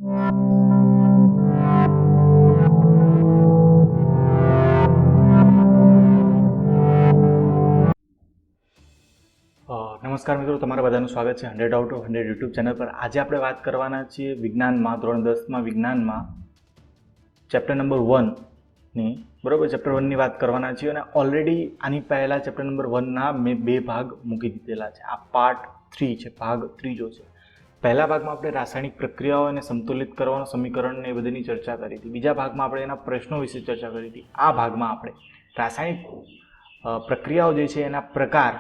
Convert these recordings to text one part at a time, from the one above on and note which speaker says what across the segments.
Speaker 1: નમસ્કાર મિત્રો, તમારા બધાનું સ્વાગત છે 100 આઉટ ઓફ 100 યુટ્યુબ ચેનલ પર. આજે આપણે વાત કરવાના છીએ વિજ્ઞાનમાં, ધોરણ 10માં વિજ્ઞાનમાં ચેપ્ટર નંબર 1ની, બરાબર. ચેપ્ટર 1ની વાત કરવાના છીએ અને ઓલરેડી આની પહેલાં ચેપ્ટર નંબર 1ના મેં 2 ભાગ મૂકી દીધેલા છે. આ પાર્ટ 3 છે, ભાગ 3 છે. પહેલા ભાગમાં આપણે રાસાયણિક પ્રક્રિયાઓ અને સંતુલિત કરવાનું સમીકરણ ને એ બધીની ચર્ચા કરી હતી. બીજા ભાગમાં આપણે એના પ્રશ્નો વિશે ચર્ચા કરી હતી. આ ભાગમાં આપણે રાસાયણિક પ્રક્રિયાઓ જે છે એના પ્રકાર,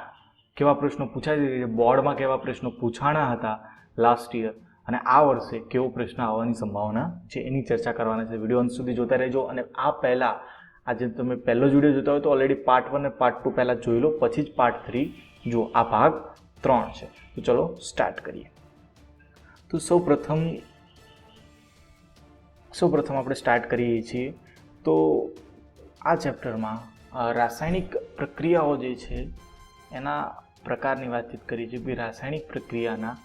Speaker 1: કેવા પ્રશ્નો પૂછાય છે, બોર્ડમાં કેવા પ્રશ્નો પૂછાણા હતા લાસ્ટ યર અને આ વર્ષે કેવો પ્રશ્ન આવવાની સંભાવના છે એની ચર્ચા કરવાના છે. વિડીયો અંત સુધી જોતા રહેજો. અને આ પહેલાં આજે તમે પહેલો જ વિડીયો જોતા હોય તો ઓલરેડી પાર્ટ 1 અને પાર્ટ 2 પહેલાં જોઈ લો, પછી જ પાર્ટ 3 જુઓ. આ ભાગ 3 છે. તો ચલો સ્ટાર્ટ કરીએ. તો સૌપ્રથમ આપણે સ્ટાર્ટ કરીએ છીએ. તો આ ચેપ્ટરમાં રાસાયણિક પ્રક્રિયાઓ જે છે એના પ્રકારની વાતચીત કરી છે. ભાઈ રાસાયણિક પ્રક્રિયાના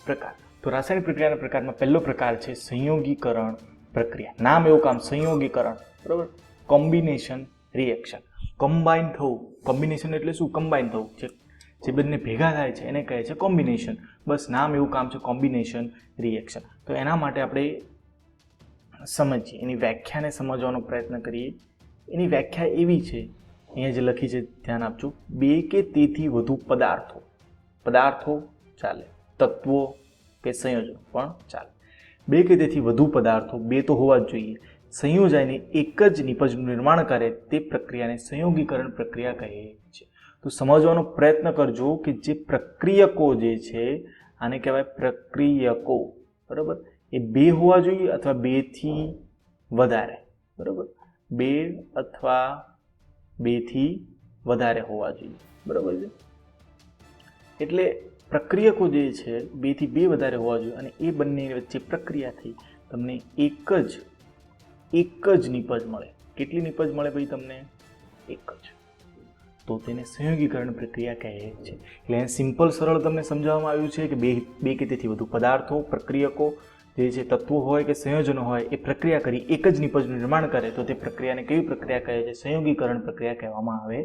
Speaker 1: પ્રકાર. તો રાસાયણિક પ્રક્રિયાના પ્રકારમાં પહેલો પ્રકાર છે સંયોગીકરણ પ્રક્રિયા. નામ એવું કામ, સંયોગીકરણ, બરાબર. કોમ્બિનેશન રિએક્શન, કમ્બાઈન થવું. કોમ્બિનેશન એટલે શું? કમ્બાઈન થવું. જે બંને ભેગા થાય છે એને કહે છે કોમ્બિનેશન. બસ નામ એવું કામ છે, કોમ્બિનેશન રિએક્શન. તો એના માટે આપણે સમજીએ, એની વ્યાખ્યાને સમજવાનો પ્રયત્ન કરીએ. એની વ્યાખ્યા એવી છે, અહીંયા જે લખી છે ધ્યાન આપજો. 2 કે તેથી વધુ પદાર્થો ચાલે, તત્વો કે સંયોજનો પણ ચાલે. 2 કે તેથી વધુ પદાર્થો, 2 તો હોવા જ જોઈએ, સંયોજાઈને એક જ નિપજનું નિર્માણ કરે તે પ્રક્રિયાને સંયોગીકરણ પ્રક્રિયા કહે છે. તો સમજવાનો પ્રયત્ન કરજો કે જે પ્રક્રિયકો જે છે આને કહેવાય પ્રક્રિયકો, બરાબર. એ 2 હોવા જોઈએ અથવા 2 થી વધારે, બરાબર. 2 અથવા 2 થી વધારે હોવા જોઈએ, બરાબર છે. એટલે પ્રક્રિયકો જે છે 2 થી 2 વધારે હોવા જોઈએ અને એ બંને વચ્ચે પ્રક્રિયા થઈ તમને એક જ નિપજ મળે. કેટલી નિપજ મળે ભાઈ તમને? એક જ. તો તેને સંયોગીકરણ પ્રક્રિયા કહે છે. એટલે સિમ્પલ સરળ તમને સમજાવવામાં આવ્યું છે કે 2 કે તેથી વધુ પદાર્થો, પ્રક્રિયકો જે છે, તત્વો હોય કે સંયોજનો હોય, એ પ્રક્રિયા કરી એક જ નિપજનું નિર્માણ કરે તો તે પ્રક્રિયાને કેવી પ્રક્રિયા કહે છે? સંયોગીકરણ પ્રક્રિયા કહેવામાં આવે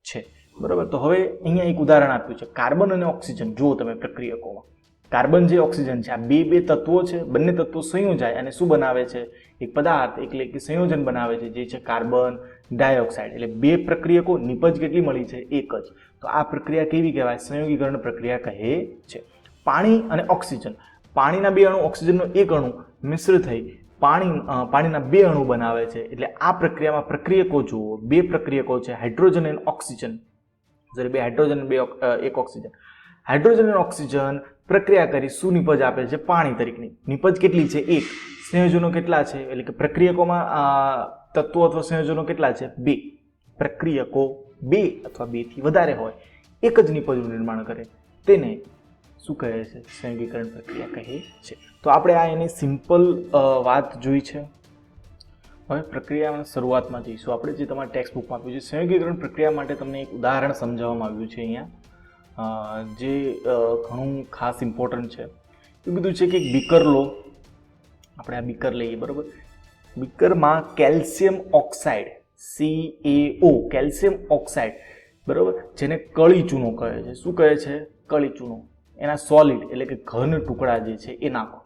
Speaker 1: છે, બરાબર. તો હવે અહીંયા એક ઉદાહરણ આપ્યું છે, કાર્બન અને ઓક્સિજન. જુઓ તમે પ્રક્રિયકોમાં કાર્બન જે ઓક્સિજન છે, આ બે તત્વો છે. બંને તત્વો સંયોજાય અને શું બનાવે છે? એક પદાર્થ, એટલે કે સંયોજન બનાવે છે, જે છે કાર્બન ડાયોક્સાઇડ. એટલે 2 પ્રક્રિયકો, નિપજ કેટલી મળી છે? એક જ. તો આ પ્રક્રિયા કેવી કહેવાય? સંયોગીકરણ પ્રક્રિયા કહે છે. પાણી અને ઓક્સિજન. પાણીના 2 અણુ, ઓક્સિજનનો 1 અણુ મિશ્ર થઈ પાણીના 2 અણુ બનાવે છે. એટલે આ પ્રક્રિયામાં પ્રક્રિયકો જુઓ, 2 પ્રક્રિયકો છે, હાઇડ્રોજન અને ઓક્સિજન. 2 હાઇડ્રોજન અને 1 ઓક્સિજન. હાઇડ્રોજન અને ઓક્સિજન પ્રક્રિયા કરી શું નિપજ આપે છે? પાણી તરીકેની. નિપજ કેટલી છે? 1. સંયોજનો કેટલા છે? એટલે કે પ્રક્રિયકોમાં તત્વો અથવા સંયોજનો કેટલા છે? 2. પ્રક્રિયકો 2 અથવા 2 થી વધારે હોય, એક જ નિપજનું નિર્માણ કરે, તેને શું કહે છે? સંયોગીકરણ પ્રક્રિયા કહે છે. તો આપણે આ એની સિમ્પલ વાત જોઈ છે. હવે પ્રક્રિયાના શરૂઆતમાં જઈશું આપણે, જે તમારા ટેક્સ્ટ બુકમાં આપ્યું છે. સંયોગીકરણ પ્રક્રિયા માટે તમને એક ઉદાહરણ સમજાવવામાં આવ્યું છે અહીંયા, જે ઘણું ખાસ ઇમ્પોર્ટન્ટ છે. એ બધું છે કે એક બીકર લો. આપણે આ બીકર લઈએ, બરાબર. બીકરમાં calcium oxide, CaO, calcium oxide, બરાબર, જેને કળી ચૂનો કહે છે. શું કહે છે? કળી ચૂનો. એના સોલિડ એટલે કે ઘન ટુકડા જે છે એ નાખો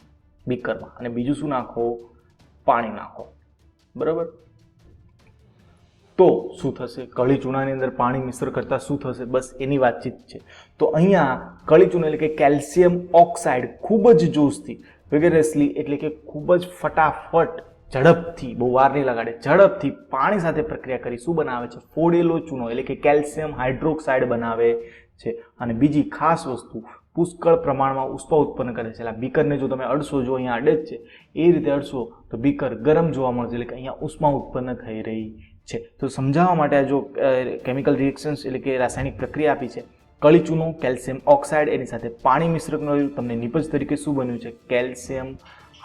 Speaker 1: બીકરમાં. અને બીજું શું નાખો? પાણી નાખો, બરાબર. તો શું થશે? કળી ચૂનાની અંદર પાણી મિશ્ર કરતા શું થશે? બસ એની વાતચીત છે. તો અહીંયા કળી ચૂનો એટલે કે કેલ્શિયમ ઓક્સાઇડ ખૂબ જ જોશથી, વિગરસલી એટલે કે ખૂબ જ ફટાફટ, ઝડપથી, બહુ વાર નહીં લગાડે, ઝડપથી પાણી સાથે પ્રક્રિયા કરી શું બનાવે છે? ફોડેલો ચૂનો એટલે કે કેલ્શિયમ હાઇડ્રોક્સાઇડ બનાવે છે. અને બીજી ખાસ વસ્તુ, પુષ્કળ પ્રમાણમાં ઉષ્મા ઉત્પન્ન કરે છે. એટલે બીકરને જો તમે અડશો, જો અહીંયા અડે જ છે એ રીતે અડશો તો બીકર ગરમ જોવા મળશે, એટલે કે અહીંયા ઉષ્મા ઉત્પન્ન થઈ રહી છે. તો સમજાવવા માટે આ જો કેમિકલ રિએક્શન્સ એટલે કે રાસાયણિક પ્રક્રિયા આપી છે, કળી ચૂનો, કેલ્શિયમ ઓક્સાઇડ, એની સાથે પાણી મિશ્ર કર્યું, તમને નિપજ તરીકે શું બન્યું છે? કેલ્શિયમ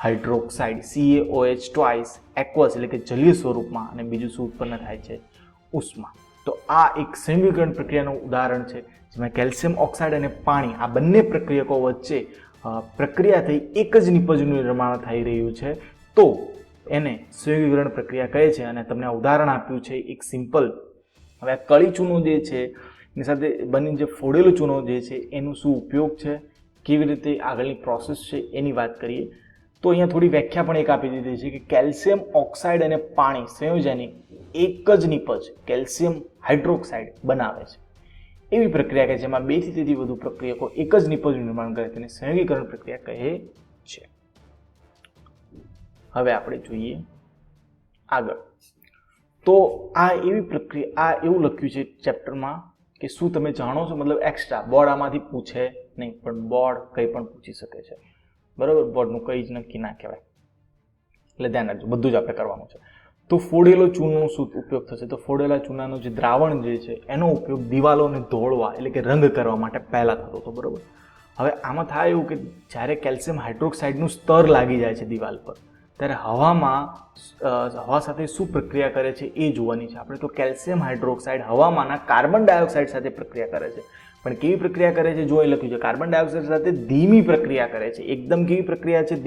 Speaker 1: હાઇડ્રોક્સાઇડ, CaOH ટ્વાઇસ, એક્વસ એટલે કે જલીય સ્વરૂપમાં, અને બીજું શું ઉત્પન્ન થાય છે? ઉષ્મા. તો આ એક સંયોગીકરણ પ્રક્રિયાનું ઉદાહરણ છે, જેમાં કેલ્શિયમ ઓક્સાઇડ અને પાણી આ બંને પ્રક્રિયકો વચ્ચે પ્રક્રિયા થઈ એક જ નિપજનું નિર્માણ થઈ રહ્યું છે તો એને સંયોગીકરણ પ્રક્રિયા કહે છે. અને તમને ઉદાહરણ આપ્યું છે એક સિમ્પલ. હવે આ કળી ચૂનો જે છે એની સાથે બની જે ફોડેલો ચૂનો જે છે એનું શું ઉપયોગ છે, કેવી રીતે આગળની પ્રોસેસ છે એની વાત કરીએ તો અહીંયા થોડી વ્યાખ્યા પણ એક આપી દીધી છે કે કેલ્શિયમ ઓક્સાઇડ અને પાણી સંયોજનની એક જ નિપજ કેલ્શિયમ હાઇડ્રોક્સાઇડ બનાવે છે. એવી પ્રક્રિયા કે જેમાં 2 થી તેથી વધુ પ્રક્રિયકો એક જ નિપજનું નિર્માણ કરે તેને સંયોગીકરણ પ્રક્રિયા કહે છે. હવે આપણે જોઈએ આગળ. તો આ એવી પ્રક્રિયા, આ એવું લખ્યું છે ચેપ્ટરમાં કે શું તમે જાણો છો, મતલબ એક્સ્ટ્રા બોર્ડ આમાંથી પૂછે નહીં, પણ બોર્ડ કંઈ પણ પૂછી શકે છે. બરાબર, બોર્ડનું કંઈ જ નક્કી ના કહેવાય, એટલે ધ્યાન રાખજો, બધું જ આપણે કરવાનું છે. તો ફોડેલો ચૂનો શું ઉપયોગ થશે? તો ફોડેલા ચૂનાનું જે દ્રાવણ જે છે એનો ઉપયોગ દિવાલોને ધોળવા એટલે કે રંગ કરવા માટે પહેલાં થતો હતો. બરાબર, હવે આમાં થાય એવું કે જ્યારે કેલ્શિયમ હાઇડ્રોક્સાઇડનું સ્તર લાગી જાય છે દિવાલ પર ત્યારે હવા સાથે શું પ્રક્રિયા કરે છે એ જોવાની છે આપણે. તો કેલ્શિયમ હાઇડ્રોક્સાઇડ હવામાંના કાર્બન ડાયોક્સાઇડ સાથે પ્રક્રિયા કરે છે, પણ કેવી પ્રક્રિયા કરે છે જો એ લખ્યું છે કાર્બન ડાયોક્સાઇડ સાથે ધીમી પ્રક્રિયા કરે છે. એકદમ કેવી પ્રક્રિયા છે?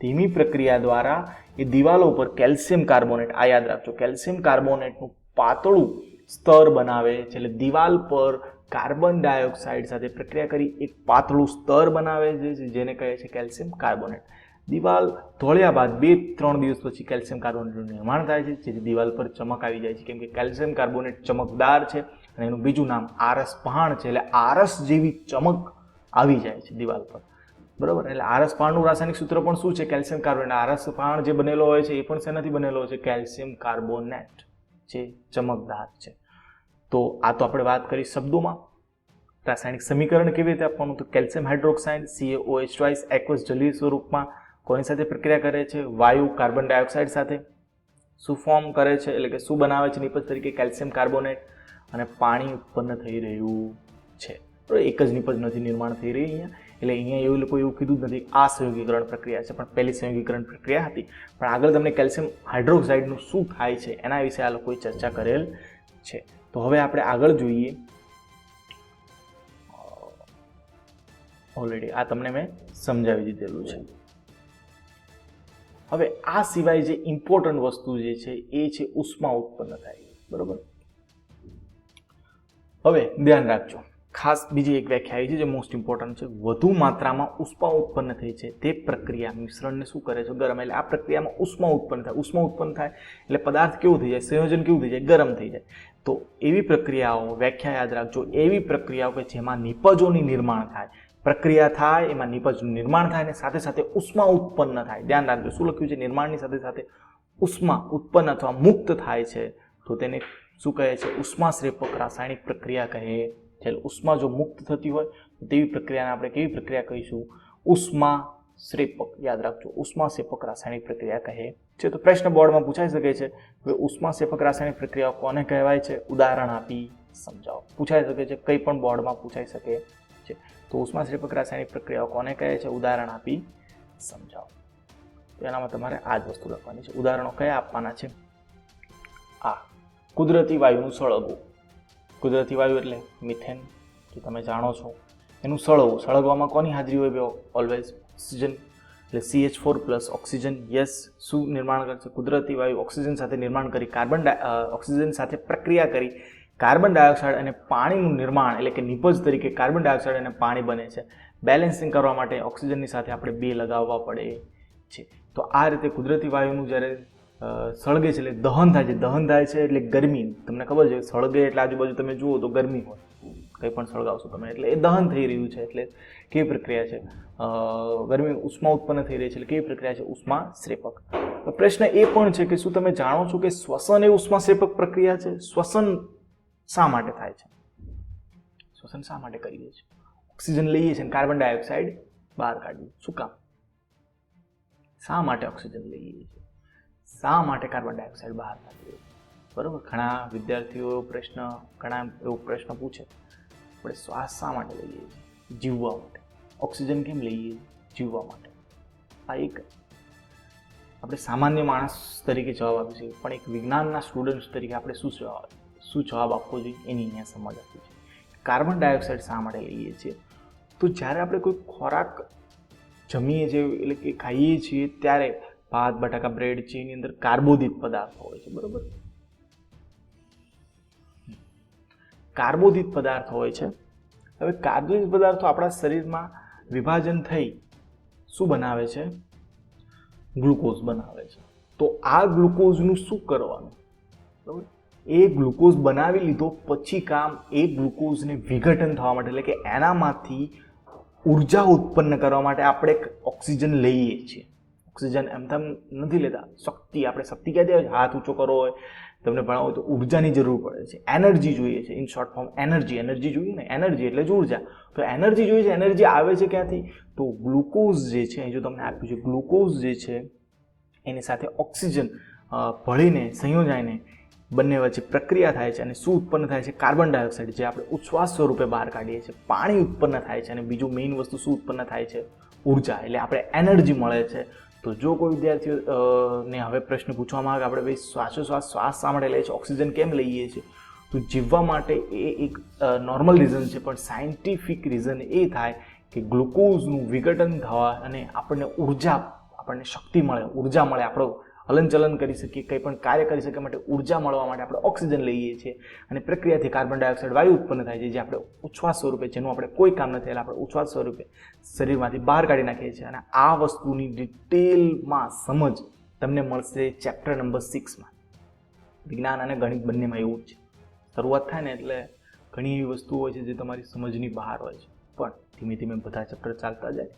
Speaker 1: ધીમી પ્રક્રિયા દ્વારા એ દિવાલો પર કેલ્શિયમ કાર્બોનેટ, આ યાદ રાખજો, કેલ્શિયમ કાર્બોનેટનું પાતળું સ્તર બનાવે છે. એટલે દિવાલ પર કાર્બન ડાયોક્સાઇડ સાથે પ્રક્રિયા કરી એક પાતળું સ્તર બનાવે છે જેને કહે છે કેલ્શિયમ કાર્બોનેટ. દિવાલ ધોળ્યા બાદ 2-3 દિવસ પછી કેલ્શિયમ કાર્બોનેટનું નિર્માણ થાય છે, જેથી દિવાલ પર ચમક આવી જાય છે, કેમ કે કેલ્શિયમ કાર્બોનેટ ચમકદાર છે અને એનું બીજું નામ આરસ પહાણ છે. એટલે આરસ જેવી ચમક આવી જાય છે દિવાલ પર. બરાબર, એટલે આરસ પહાણનું રાસાયણિક સૂત્ર પણ શું છે? Calcium carbonate. આરસ પહાણ જે બનેલો હોય છે એ પણ શેનાથી બનેલો હોય છે? કેલ્શિયમ કાર્બોનેટ, જે ચમકદાર છે. તો આ તો આપણે વાત કરી શબ્દોમાં. રાસાયણિક સમીકરણ કેવી રીતે આપવાનું? તો કેલ્શિયમ હાઇડ્રોક્સાઇડ CaOH2 એક્વસ જલીય સ્વરૂપમાં કોની સાથે પ્રક્રિયા કરે છે? વાયુ કાર્બન ડાયોક્સાઇડ સાથે. શું ફોર્મ કરે છે એટલે કે શું બનાવે છે નિપજ તરીકે? Calcium carbonate. અને પાણી ઉત્પન્ન થઈ રહ્યું છે. એક જ નિપજ નથી નિર્માણ થઈ રહી અહીંયા, એટલે અહીંયા એવું લોકો એવું કીધું જ નથી આ સંયોગીકરણ પ્રક્રિયા છે, પણ પહેલી સંયોગીકરણ પ્રક્રિયા હતી. પણ આગળ તમને કેલ્શિયમ હાઇડ્રોક્સાઇડનું શું થાય છે એના વિશે આ લોકોએ ચર્ચા કરેલ છે. તો હવે આપણે આગળ જોઈએ. ઓલરેડી આ તમને મેં સમજાવી દીધેલું છે. હવે આ સિવાય જે ઇમ્પોર્ટન્ટ વસ્તુ જે છે એ છે ઉષ્મા ઉત્પન્ન થાય. બરોબર, હવે ધ્યાન રાખજો, ખાસ બીજી એક વ્યાખ્યા આવી છે જે મોસ્ટ ઇમ્પોર્ટન્ટ છે. વધુ માત્રામાં ઉષ્મા ઉત્પન્ન થઈ છે તે પ્રક્રિયા મિશ્રણને શું કરે છે? ગરમ. એટલે આ પ્રક્રિયામાં ઉષ્મા ઉત્પન્ન થાય. ઉષ્મા ઉત્પન્ન થાય એટલે પદાર્થ કેવું થઈ જાય? સંયોજન કેવું થઈ જાય? ગરમ થઈ જાય. તો એવી પ્રક્રિયાઓ, વ્યાખ્યા યાદ રાખજો, એવી પ્રક્રિયાઓ કે જેમાં નિપજોની નિર્માણ થાય. પ્રક્રિયા થાય, એમાં નિપજનું નિર્માણ થાય અને સાથે સાથે ઉષ્મા ઉત્પન્ન થાય. ધ્યાન રાખજો, શું લખ્યું છે? નિર્માણની સાથે સાથે ઉષ્મા ઉત્પન્ન અથવા મુક્ત થાય છે, તો તેને શું કહે છે? ઉષ્માશ્રેપક રાસાયણિક પ્રક્રિયા કહે છે. ઉષ્મા જો મુક્ત થતી હોય તો તેવી પ્રક્રિયાને આપણે કેવી પ્રક્રિયા કહીશું? ઉષ્માશ્રેપક. યાદ રાખજો, ઉષ્માશ્રેપક રાસાયણિક પ્રક્રિયા કહે છે. તો પ્રશ્ન બોર્ડમાં પૂછાઈ શકે છે કે ઉષ્માશ્રેપક રાસાયણિક પ્રક્રિયાઓ કોને કહેવાય છે? ઉદાહરણ આપી સમજાવો. પૂછાઈ શકે છે, કંઈ પણ બોર્ડમાં પૂછાઈ શકે છે. તો ઉષ્માશ્રેપક રાસાયણિક પ્રક્રિયાઓ કોને કહે છે? ઉદાહરણ આપી સમજાવો. તો એનામાં તમારે આ જ વસ્તુ લખવાની છે. ઉદાહરણો કયા આપવાના છે? આ કુદરતી વાયુનું સળગવું. કુદરતી વાયુ એટલે મિથેન, જે તમે જાણો છો. એનું સળગવું. સળગવામાં કોની હાજરી હોય? Always oxygen. એટલે CH4+ ઓક્સિજન. યસ. શું નિર્માણ કરશે? કુદરતી વાયુ ઓક્સિજન સાથે નિર્માણ કરી ઓક્સિજન સાથે પ્રક્રિયા કરી કાર્બન ડાયોક્સાઇડ અને પાણીનું નિર્માણ, એટલે કે નિપજ તરીકે કાર્બન ડાયોક્સાઇડ અને પાણી બને છે. બેલેન્સિંગ કરવા માટે ઓક્સિજનની સાથે આપણે 2 લગાવવા પડે છે. તો આ રીતે કુદરતી વાયુનું જ્યારે સળગે છે એટલે દહન થાય છે. દહન થાય છે એટલે ગરમી. તમને ખબર છે, સળગે એટલે આજુબાજુ તમે જુઓ તો ગરમી હોય, કંઈ પણ સળગાવશો તમે, એટલે એ દહન થઈ રહ્યું છે. એટલે કેવી પ્રક્રિયા છે? ગરમી, ઉષ્મા ઉત્પન્ન થઈ રહી છે. એટલે કેવી પ્રક્રિયા છે? ઉષ્માશ્રેપક. પ્રશ્ન એ પણ છે કે શું તમે જાણો છો કે શ્વસન એ ઉષ્માશ્રેપક પ્રક્રિયા છે? શ્વસન શા માટે થાય છે? શ્વસન શા માટે કરીએ છીએ? ઓક્સિજન લઈએ છીએ અને કાર્બન ડાયોક્સાઇડ બહાર કાઢીએ. શું કામ? શા માટે ઓક્સિજન લઈએ છીએ? શા માટે કાર્બન ડાયોક્સાઇડ બહાર કાઢીએ? બરોબર, ઘણા વિદ્યાર્થીઓ એવો પ્રશ્ન પૂછે, આપણે શ્વાસ શા માટે લઈએ છીએ? જીવવા માટે. ઓક્સિજન કેમ લઈએ? જીવવા માટે. આ એક આપણે સામાન્ય માણસ તરીકે જવાબ આપીશું, પણ એક વિજ્ઞાનના સ્ટુડન્ટ તરીકે આપણે શું જવાબ આપવો જોઈએ એની અહીંયા સમજ આપવી છે. કાર્બન ડાયોક્સાઇડ શા માટે લઈએ છીએ? તો જ્યારે આપણે કોઈ ખોરાક જમીએ છીએ એટલે કે ખાઈએ છીએ ત્યારે ભાત, બટાકા, બ્રેડ છે એની અંદર કાર્બોદિત પદાર્થો હોય છે, બરોબર. કાર્બોદિત પદાર્થો હોય છે. હવે કાર્બોદિત પદાર્થો આપણા શરીરમાં વિભાજન થઈ શું બનાવે છે? ગ્લુકોઝ બનાવે છે. તો આ ગ્લુકોઝનું શું કરવાનું? બરાબર, એ ગ્લુકોઝ બનાવી લીધો પછી કામ એ ગ્લુકોઝને વિઘટન થવા માટે એટલે કે એનામાંથી ઉર્જા ઉત્પન્ન કરવા માટે આપણે ઓક્સિજન લઈએ છીએ. ઓક્સિજન એમ તેમ નથી લેતા. શક્તિ, આપણે શક્તિ ક્યાંથી આવે? હાથ ઊંચો કરવો હોય, તમને ભણાવો તો ઉર્જાની જરૂર પડે છે, એનર્જી જોઈએ છે. ઇન શોર્ટ ફોર્મ એનર્જી જોઈએ ને. એનર્જી એટલે જ ઉર્જા. તો એનર્જી જોઈએ છે. એનર્જી આવે છે ક્યાંથી? તો ગ્લુકોઝ જે છે, જો તમને આપ્યું છે, ગ્લુકોઝ જે છે એની સાથે ઓક્સિજન ભળીને સંયોજાઈને બંને વચ્ચે પ્રક્રિયા થાય છે અને શું ઉત્પન્ન થાય છે? કાર્બન ડાયોક્સાઇડ, જે આપણે ઉચ્છ્વાસ સ્વરૂપે બહાર કાઢીએ છીએ. પાણી ઉત્પન્ન થાય છે અને બીજું મેઇન વસ્તુ શું ઉત્પન્ન થાય છે? ઉર્જા, એટલે આપણે એનર્જી મળે છે. તો જો કોઈ વિદ્યાર્થીઓને હવે પ્રશ્ન પૂછવામાં આવે કે આપણે ભાઈ શ્વાસ શા માટે લઈએ છીએ, ઓક્સિજન કેમ લઈએ છીએ? તો જીવવા માટે એ એક નોર્મલ રીઝન છે, પણ સાયન્ટિફિક રીઝન એ થાય કે ગ્લુકોઝનું વિઘટન થવા અને આપણને ઉર્જા, આપણને શક્તિ મળે, ઉર્જા મળે, આપણો હલનચલન કરી શકીએ, કંઈ પણ કાર્ય કરી શકીએ માટે ઉર્જા મળવા માટે આપણે ઓક્સિજન લઈએ છીએ અને પ્રક્રિયાથી કાર્બન ડાયોક્સાઇડ વાયુ ઉત્પન્ન થાય છે, જે આપણે ઉચ્છ્વાસ સ્વરૂપે, જેનું આપણે કોઈ કામ નથી એટલે આપણે ઉચ્છ્વાસ સ્વરૂપે શરીરમાંથી બહાર કાઢી નાખીએ છીએ. અને આ વસ્તુની ડિટેલમાં સમજ તમને મળશે ચેપ્ટર નંબર 6માં. વિજ્ઞાન અને ગણિત બંનેમાં એવું જ છે. શરૂઆત થાય ને એટલે ઘણી એવી વસ્તુઓ હોય છે જે તમારી સમજની બહાર હોય છે, પણ ધીમે ધીમે બધા ચેપ્ટર ચાલતા જાય,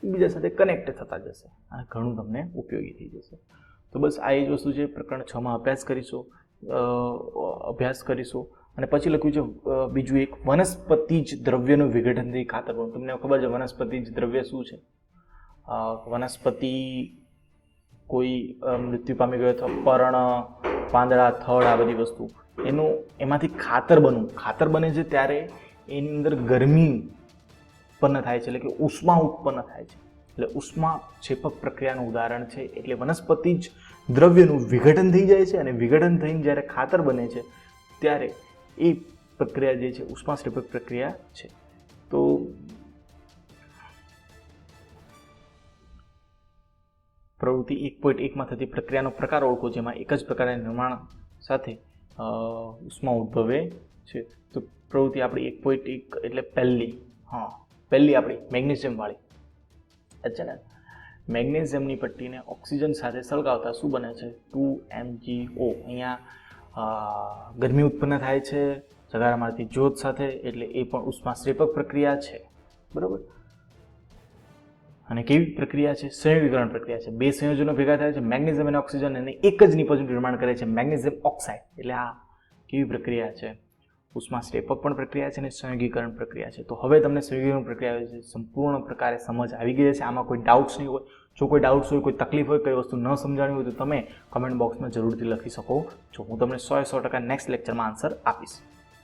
Speaker 1: એકબીજા સાથે કનેક્ટ થતા જશે અને ઘણું તમને ઉપયોગી થઈ જશે. તો બસ આ એ જ વસ્તુ છે. પ્રકરણ 6માં અભ્યાસ કરીશું અને પછી લખ્યું છે બીજું એક, વનસ્પતિજ દ્રવ્યનું વિઘટનથી ખાતર બનવું. તમને ખબર છે વનસ્પતિજ દ્રવ્ય શું છે? વનસ્પતિ કોઈ મૃત્યુ પામી ગયો અથવા પર્ણ, પાંદડા, થડ, આ બધી વસ્તુ એમાંથી ખાતર બનવું. ખાતર બને છે ત્યારે એની અંદર ગરમી ઉત્પન્ન થાય છે, એટલે કે ઉષ્મા ઉત્પન્ન થાય છે. એટલે ઉષ્મા ક્ષેપક પ્રક્રિયાનું ઉદાહરણ છે. એટલે વનસ્પતિ જ દ્રવ્યનું વિઘટન થઈ જાય છે અને વિઘટન થઈને જ્યારે ખાતર બને છે ત્યારે એ પ્રક્રિયા જે છે ઉષ્મા ક્ષેપક પ્રક્રિયા છે. તો પ્રવૃત્તિ 1.1માં થતી પ્રક્રિયાનો પ્રકાર ઓળખો, જેમાં એક જ પ્રકારના નિર્માણ સાથે ઉષ્મા ઉદ્ભવે છે. તો પ્રવૃત્તિ આપણી 1.1 એટલે પહેલી આપણી મેગ્નેશિયમ વાળી છે ને. મેગ્નેશિયમની પટ્ટીને ઓક્સિજન સાથે સળગાવતા શું બને છે? 2MgO. અહીંયા ગરમી ઉત્પન્ન થાય છે જગારા મારતી જ્યોત સાથે, એટલે એ પણ ઉષ્મા ક્ષેપક પ્રક્રિયા છે, બરાબર. અને કેવી પ્રક્રિયા છે? સંયોગીકરણ પ્રક્રિયા છે. બે સંયોજનો ભેગા થાય છે, મેગ્નેશિયમ અને ઓક્સિજન, અને એક જ નિપજનું નિર્માણ કરે છે, મેગ્નેશિયમ ઓક્સાઇડ. એટલે આ કેવી પ્રક્રિયા છે? ઉષ્મા ક્ષેપક પણ પ્રક્રિયા છે અને સંયોગીકરણ પ્રક્રિયા છે. તો હવે તમને સંયોગીકરણ પ્રક્રિયા વિશે સંપૂર્ણ પ્રકારે સમજ આવી ગઈ છે. આમાં કોઈ ડાઉટ્સ નહીં હોય. જો કોઈ ડાઉટ્સ હોય, કોઈ તકલીફ હોય, કોઈ વસ્તુ ન સમજાણી હોય તો તમે કમેન્ટ બોક્સમાં જરૂરથી લખી શકો છો. હું તમને 100% નેક્સ્ટ લેક્ચરમાં આન્સર આપીશ.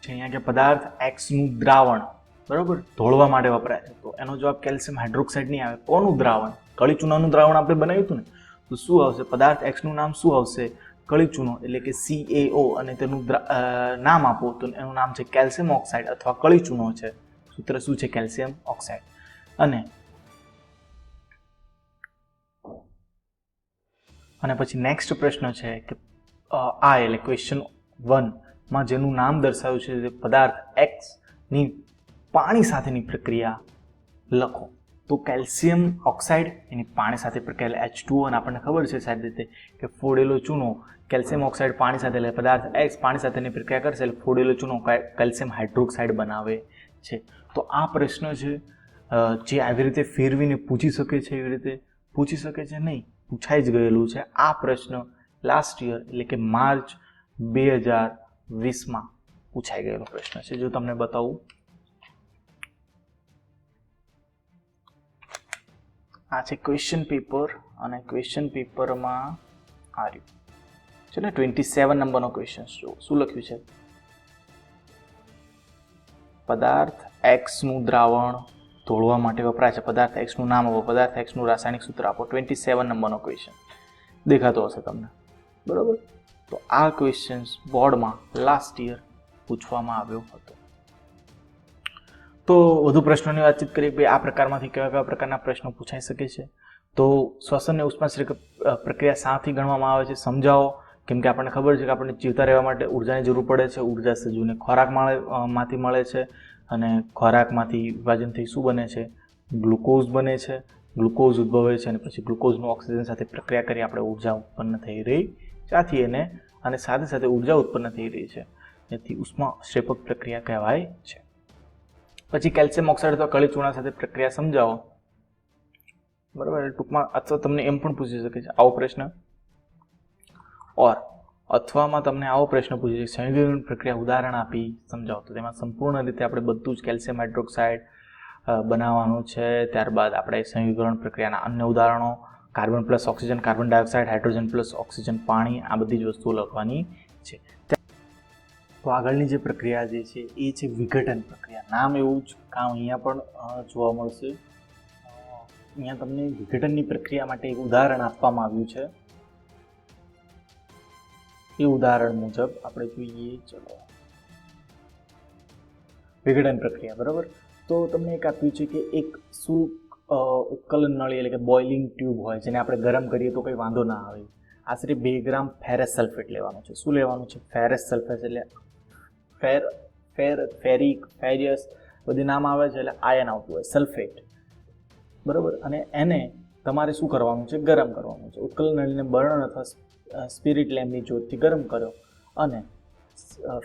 Speaker 1: અહીંયા કે પદાર્થ એક્સનું દ્રાવણ, બરાબર, ધોળવા માટે વપરાય છે. તો એનો જવાબ કેલ્શિયમ હાઇડ્રોક્સાઇડ નહીં આવે. કોનું દ્રાવણ? કળી ચૂનાનું દ્રાવણ આપણે બનાવ્યું હતું ને, તો શું આવશે? પદાર્થ એક્સનું નામ શું આવશે? કળી ચૂનો, એટલે કે CaO, અને તેનું નામ આપો તો એનું નામ છે કેલ્શિયમ ઓક્સાઇડ અથવા કળી ચૂનો છે. સૂત્ર શું છે? Calcium oxide. અને પછી નેક્સ્ટ પ્રશ્ન છે કે એટલે ક્વેશ્ચન 1માં જેનું નામ દર્શાવ્યું છે તે પદાર્થ એક્સ ની પાણી સાથેની પ્રક્રિયા લખો. તો કેલ્શિયમ ઓક્સાઇડ એની પાણી સાથે પ્રક્રિયા H2O, અને આપણને ખબર છે સારી રીતે કે ફોડેલો ચૂનો કેલ્શિયમ ઓક્સાઇડ પાણી સાથે, એટલે પદાર્થ એક્સ પાણી સાથેની પ્રક્રિયા કરશે એટલે ફોડેલો ચૂનો કેલ્શિયમ હાઇડ્રોક્સાઇડ બનાવે છે. તો આ પ્રશ્ન છે જે આવી રીતે ફેરવીને પૂછી શકે છે, એવી રીતે પૂછી શકે છે નહીં, પૂછાઈ જ ગયેલું છે. આ પ્રશ્ન લાસ્ટ યર એટલે કે માર્ચ 2020માં પૂછાઈ ગયેલો પ્રશ્ન છે. જો તમને બતાવું, આ છે ક્વેશ્ચન પેપર, અને ક્વેશ્ચન પેપરમાં આ રહ્યું છે ને 27 નંબરનો ક્વેશ્ચન. જો શું લખ્યું છે? પદાર્થ એક્સનું દ્રાવણ ધોળવા માટે વપરાય છે. પદાર્થ એક્સનું નામ આપો, પદાર્થ એક્સનું રાસાયણિક સૂત્ર આપો. 27 નંબરનો ક્વેશ્ચન દેખાતો હશે તમને, બરાબર. તો આ ક્વેશ્ચન બોર્ડમાં લાસ્ટ યર પૂછવામાં આવ્યો હતો. તો વધુ પ્રશ્નોની વાતચીત કરીએ કે આ પ્રકારમાંથી કેવા પ્રકારના પ્રશ્નો પૂછાઈ શકે છે. તો શ્વસનને ઉષ્માશ્રય પ્રક્રિયા શાથી ગણવામાં આવે છે સમજાવો. કેમ કે આપણને ખબર છે કે આપણને જીવતા રહેવા માટે ઉર્જાની જરૂર પડે છે. ઉર્જા સજીવને ખોરાકમાંથી મળે છે અને ખોરાકમાંથી વિભાજન થઈ શું બને છે? ગ્લુકોઝ બને છે. ગ્લુકોઝ ઉદ્ભવે છે અને પછી ગ્લુકોઝનું ઓક્સિજન સાથે પ્રક્રિયા કરી આપણે ઉર્જા ઉત્પન્ન થઈ રહી ત્યાંથી એને અને સાથે સાથે ઉર્જા ઉત્પન્ન થઈ રહી છે જેથી ઉષ્માક્ષેપક પ્રક્રિયા કહેવાય છે. પછી કેલ્શિયમ ઓક્સાઇડ અથવા કળી ચૂના સાથે પ્રક્રિયા સમજાવો. બરાબર, ટૂંકમાં અથવા તમને એમ પણ પૂછી શકે છે આવો પ્રશ્ન, અથવામાં તમને આવો પ્રશ્ન પૂછી શકે સંયોજન પ્રક્રિયા ઉદાહરણ આપી સમજાવો. તો તેમાં સંપૂર્ણ રીતે આપણે બધું જ કેલ્શિયમ હાઇડ્રોક્સાઇડ બનાવવાનું છે. ત્યારબાદ આપણે સંયોજન પ્રક્રિયાના અન્ય ઉદાહરણો, carbon plus oxygen carbon dioxide, hydrogen plus oxygen પાણી, આ બધી જ વસ્તુઓ લખવાની છે. તો આગળની જે પ્રક્રિયા જે છે એ છે વિઘટન પ્રક્રિયા. નામ એવું જ કામ અહીંયા પણ જોવા મળશે. અહીંયા તમને વિઘટનની પ્રક્રિયા માટે એક ઉદાહરણ આપવામાં આવ્યું છે. એ ઉદાહરણ મુજબ આપણે જોઈએ. ચલો, વિઘટન પ્રક્રિયા. બરાબર, તો તમને એક આપ્યું છે કે એક શુલ્ક ઉત્કલન નળી એટલે કે બોઇલિંગ ટ્યુબ હોય જેને આપણે ગરમ કરીએ તો કંઈ વાંધો ના આવે. આશરે 2 ગ્રામ ફેરસ સલ્ફેટ લેવાનું છે. શું લેવાનું છે? Ferrous sulphate. એટલે ફેરિક, ફેરિયસ બધી નામ આવે છે એટલે આયન આવતું હોય, સલ્ફેટ. બરાબર, અને એને તમારે શું કરવાનું છે? ગરમ કરવાનું છે. ઉત્કલન નળીને બર્નર અથવા સ્પિરિટ લેમ્પની જ્યોતથી ગરમ કર્યો અને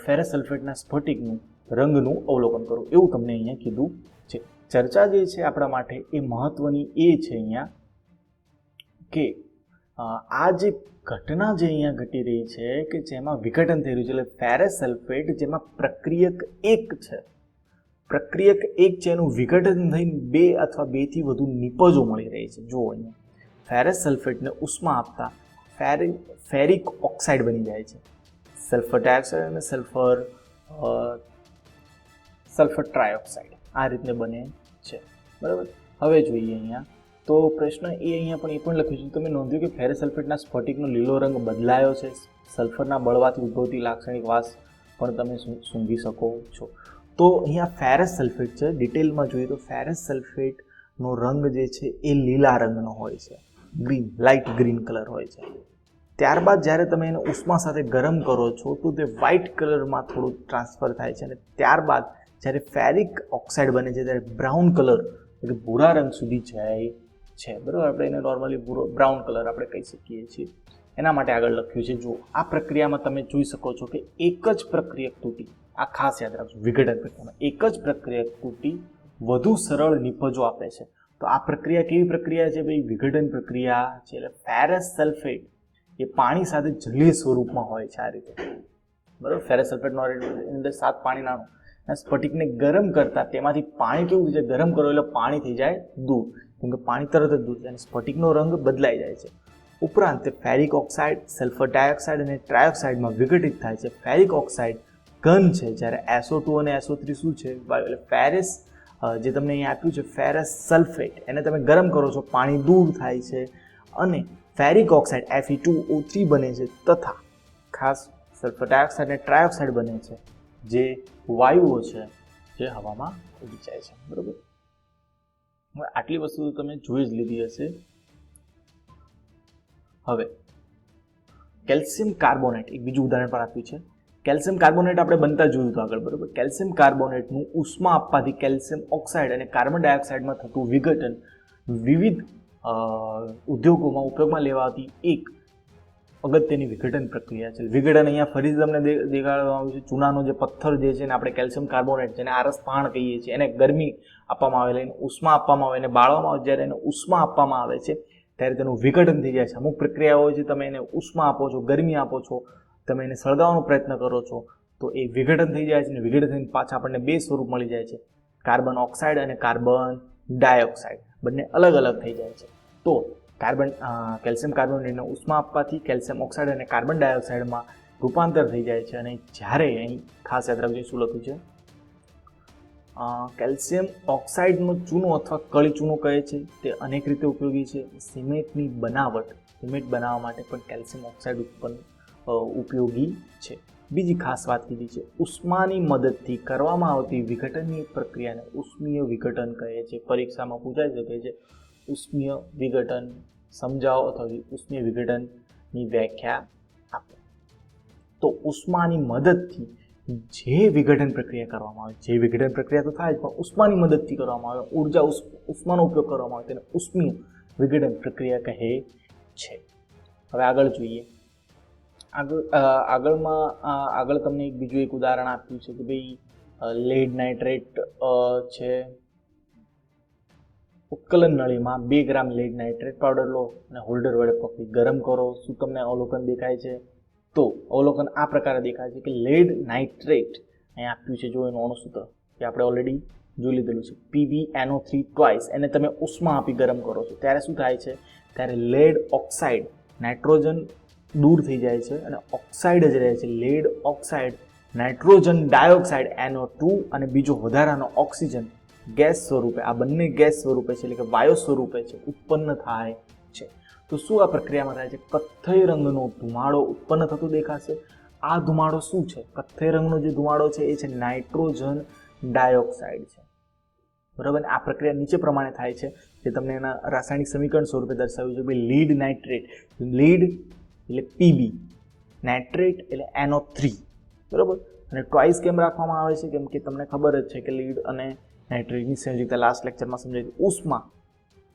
Speaker 1: ફેરસ સલ્ફેટના સ્ફટિકનું રંગનું અવલોકન કરો એવું તમને અહીંયા કીધું છે. ચર્ચા જે છે આપણા માટે એ મહત્વની એ છે અહીંયા કે આ જે ઘટના જે અહીંયા ઘટી રહી છે કે જેમાં વિઘટન થઈ રહ્યું છે એટલે ફેરસ સલ્ફેટ જેમાં પ્રક્રિયક 1 છે. પ્રક્રિયક 1 છે એનું વિઘટન થઈને 2 અથવા 2 થી વધુ નિપજો મળી રહી છે. જુઓ અહીંયા ફેરસ સલ્ફેટને ઉષ્મા આપતા ફેરિક ઓક્સાઇડ બની જાય છે. સલ્ફર ડાયોક્સાઇડ અને સલ્ફર ટ્રાયોક્સાઇડ આ રીતે બને છે. બરાબર, હવે જોઈએ અહીંયા તો પ્રશ્ન અહીંયા પણ લખ્યું છે. તમે નોંધ્યું કે ફેરસ સલ્ફેટના સ્ફટિકનો લીલો રંગ બદલાયો છે. સલ્ફરના બળવાથી ઉદ્ભવતી લાક્ષણિક વાસ પણ તમે સૂંઘી શકો છો. તો અહીંયા ફેરસ સલ્ફેટ છે. ડિટેલમાં જોઈએ તો ફેરસ સલ્ફેટનો રંગ જે છે એ લીલા રંગનો હોય છે, ગ્રીન, લાઇટ ગ્રીન કલર હોય છે. ત્યારબાદ જ્યારે તમે એને ઉષ્મા સાથે ગરમ કરો છો તો તે વ્હાઇટ કલરમાં થોડું ટ્રાન્સફર થાય છે અને ત્યારબાદ જ્યારે ફેરિક ઓક્સાઇડ બને છે ત્યારે બ્રાઉન કલર એટલે ભૂરા રંગ સુધી જાય છે. બરાબર, આપણે એને નોર્મલી બ્રાઉન કલર આપણે કહી શકીએ છીએ. એના માટે આગળ લખ્યું છે. જો આ પ્રક્રિયામાં તમે જોઈ શકો છો કે એક જ પ્રક્રિયક તૂટી, આ ખાસ યાદ રાખજો, વિઘટન પ્રક્રિયામાં એક જ પ્રક્રિયક તૂટી વધુ સરળ નિપજો આપે છે. તો આ પ્રક્રિયા કેવી પ્રક્રિયા છે ભાઈ? વિઘટન પ્રક્રિયા છે. એટલે ફેરસ સલ્ફેટ એ પાણી સાથે જલીય સ્વરૂપમાં હોય છે આ રીતે. બરાબર, ફેરસ સલ્ફેટનો અંદર 7 પાણી નાનું સ્ફટિકને ગરમ કરતા તેમાંથી પાણી કેવું થઈ જાય? ગરમ કરો એટલે પાણી થઈ જાય દૂધ, કેમ કે પાણી તરત જ દૂધ અને સ્ફટિકનો રંગ બદલાઈ જાય છે. ઉપરાંત તે ફેરિક ઓક્સાઇડ, સલ્ફર ડાયોક્સાઇડ અને ટ્રાયોક્સાઇડમાં વિઘટિત થાય છે. ફેરિક ઓક્સાઇડ ઘન છે જ્યારે SO2 અને SO3 શું છે? એટલે ફેરસ જે તમને અહીંયા આપ્યું છે ફેરસ સલ્ફેટ, એને તમે ગરમ કરો છો પાણી દૂર થાય છે અને ફેરિક ઓક્સાઇડ Fe2O3 બને છે તથા ખાસ સલ્ફર ડાયોક્સાઇડ અને ટ્રાયોક્સાઇડ બને છે જે વાયુઓ છે જે હવામાં ઉડી જાય છે. બરાબર, હવે આટલી વસ્તુ તમે જોઈ જ લીધી હશે. હવે કેલ્શિયમ કાર્બોનેટ એક બીજું ઉદાહરણ પણ આપ્યું છે. કેલ્શિયમ કાર્બોનેટ આપણે બનતા જોયું હતું આગળ. બરાબર, કેલ્શિયમ કાર્બોનેટનું ઉષ્મા આપવાથી કેલ્શિયમ ઓક્સાઇડ અને કાર્બન ડાયોક્સાઇડમાં થતું વિઘટન વિવિધ ઉદ્યોગોમાં ઉપયોગમાં લેવાતી એક અગત્યની વિઘટન પ્રક્રિયા છે. વિઘટન અહીંયા ફરીથી તમને દેખાડવામાં આવ્યું છે. ચૂનાનો જે પથ્થર જે છે ને આપણે કેલ્શિયમ કાર્બોનેટ જેને આરસ પાણ કહીએ છીએ એને ગરમી આપવામાં આવે, એને ઉષ્મા આપવામાં આવે, એને બાળવામાં આવે. જ્યારે એને ઉષ્મા આપવામાં આવે છે ત્યારે તેનું વિઘટન થઈ જાય છે. અમુક પ્રક્રિયાઓ હોય છે, તમે એને ઉષ્મા આપો છો, ગરમી આપો છો, તમે એને સળગાવવાનો પ્રયત્ન કરો છો તો એ વિઘટન થઈ જાય છે અને વિઘટન થઈને પાછા આપણને 2 સ્વરૂપ મળી જાય છે, કાર્બન ઓક્સાઇડ અને કાર્બન ડાયોક્સાઇડ. બંને અલગ અલગ થઈ જાય છે. તો કેલ્શિયમ કાર્બોનેટને ઉષ્મા આપવાથી કેલ્શિયમ ઓક્સાઇડ અને કાર્બન ડાયોક્સાઇડમાં રૂપાંતર થઈ જાય છે. અને જ્યારે અહીં ખાસ યાદ રાખજો શું લખ્યું છે? કેલ્શિયમ ઓક્સાઇડનો ચૂનો અથવા કળી ચૂનો કહે છે. તે અનેક રીતે ઉપયોગી છે. સિમેન્ટ બનાવવા માટે પણ કેલ્શિયમ ઓક્સાઇડ ઉપયોગી છે. બીજી ખાસ વાત કીધી છે, ઉષ્માની મદદથી કરવામાં આવતી વિઘટનની પ્રક્રિયાને ઉષ્મીય વિઘટન કહે છે. પરીક્ષામાં પૂછાઈ શકે છે ઉષ્મીય વિઘટન સમજાવો અથવા ઉષ્મીય વિઘટનની વ્યાખ્યા આપો. તો ઉષ્માની મદદથી જે વિઘટન પ્રક્રિયા કરવામાં આવે, જે વિઘટન પ્રક્રિયા તો થાય જ, પણ ઉષ્માની મદદથી કરવામાં આવે, ઉર્જા ઉષ્માનો ઉપયોગ કરવામાં આવે તેને ઉષ્મીય વિઘટન પ્રક્રિયા કહે છે. હવે આગળ જોઈએ. આગળ તમને બીજું એક ઉદાહરણ આપ્યું છે કે ભાઈ લેડ નાઇટ્રેટ છે. ઉત્કલન નળીમાં 2 ગ્રામ લેડ નાઇટ્રેટ પાવડર લો અને હોલ્ડર વડે પકડી ગરમ કરો. શું તમને અવલોકન દેખાય છે? તો અવલોકન આ પ્રકારે દેખાય છે કે લેડ નાઇટ્રેટ અહીંયા આપ્યું છે, જો એનું અણુસૂત્ર કે આપણે ઓલરેડી જોઈ લીધેલું છે, PbNO3 ટ્વાઇસ. એને તમે ઉષ્મા આપી ગરમ કરો છો ત્યારે શું થાય છે? ત્યારે લેડ ઓક્સાઇડ, નાઇટ્રોજન દૂર થઈ જાય છે અને ઓક્સાઇડ જ રહે છે. Lead oxide, nitrogen dioxide NO2 અને બીજો વધારાનો ઓક્સિજન ગેસ સ્વરૂપે, આ બંને ગેસ સ્વરૂપે છે એટલે કે વાયુ સ્વરૂપે છે, ઉત્પન્ન થાય છે. તો શું આ પ્રક્રિયામાં થાય છે? કથ્થઈ રંગનો ધુમાડો ઉત્પન્ન થતો દેખાશે. આ ધુમાડો શું છે? કથ્થઈ રંગનો જે ધુમાડો છે એ છે નાઇટ્રોજન ડાયોક્સાઇડ છે. બરાબર. આ પ્રક્રિયા નીચે પ્રમાણે થાય છે, જે તમને એના રાસાયણિક સમીકરણ સ્વરૂપે દર્શાવ્યું છે. ભાઈ લીડ નાઇટ્રેટ, લીડ એટલે Pb, નાઇટ્રેટ એટલે NO3. બરાબર. અને ટ્વાઇસ કેમ રાખવામાં આવે છે? કેમ કે તમને ખબર જ છે કે લીડ અને નાઇટ્રેટની સંયોજકતા લાસ્ટ લેક્ચરમાં સમજાવી હતી. ઉષ્મા,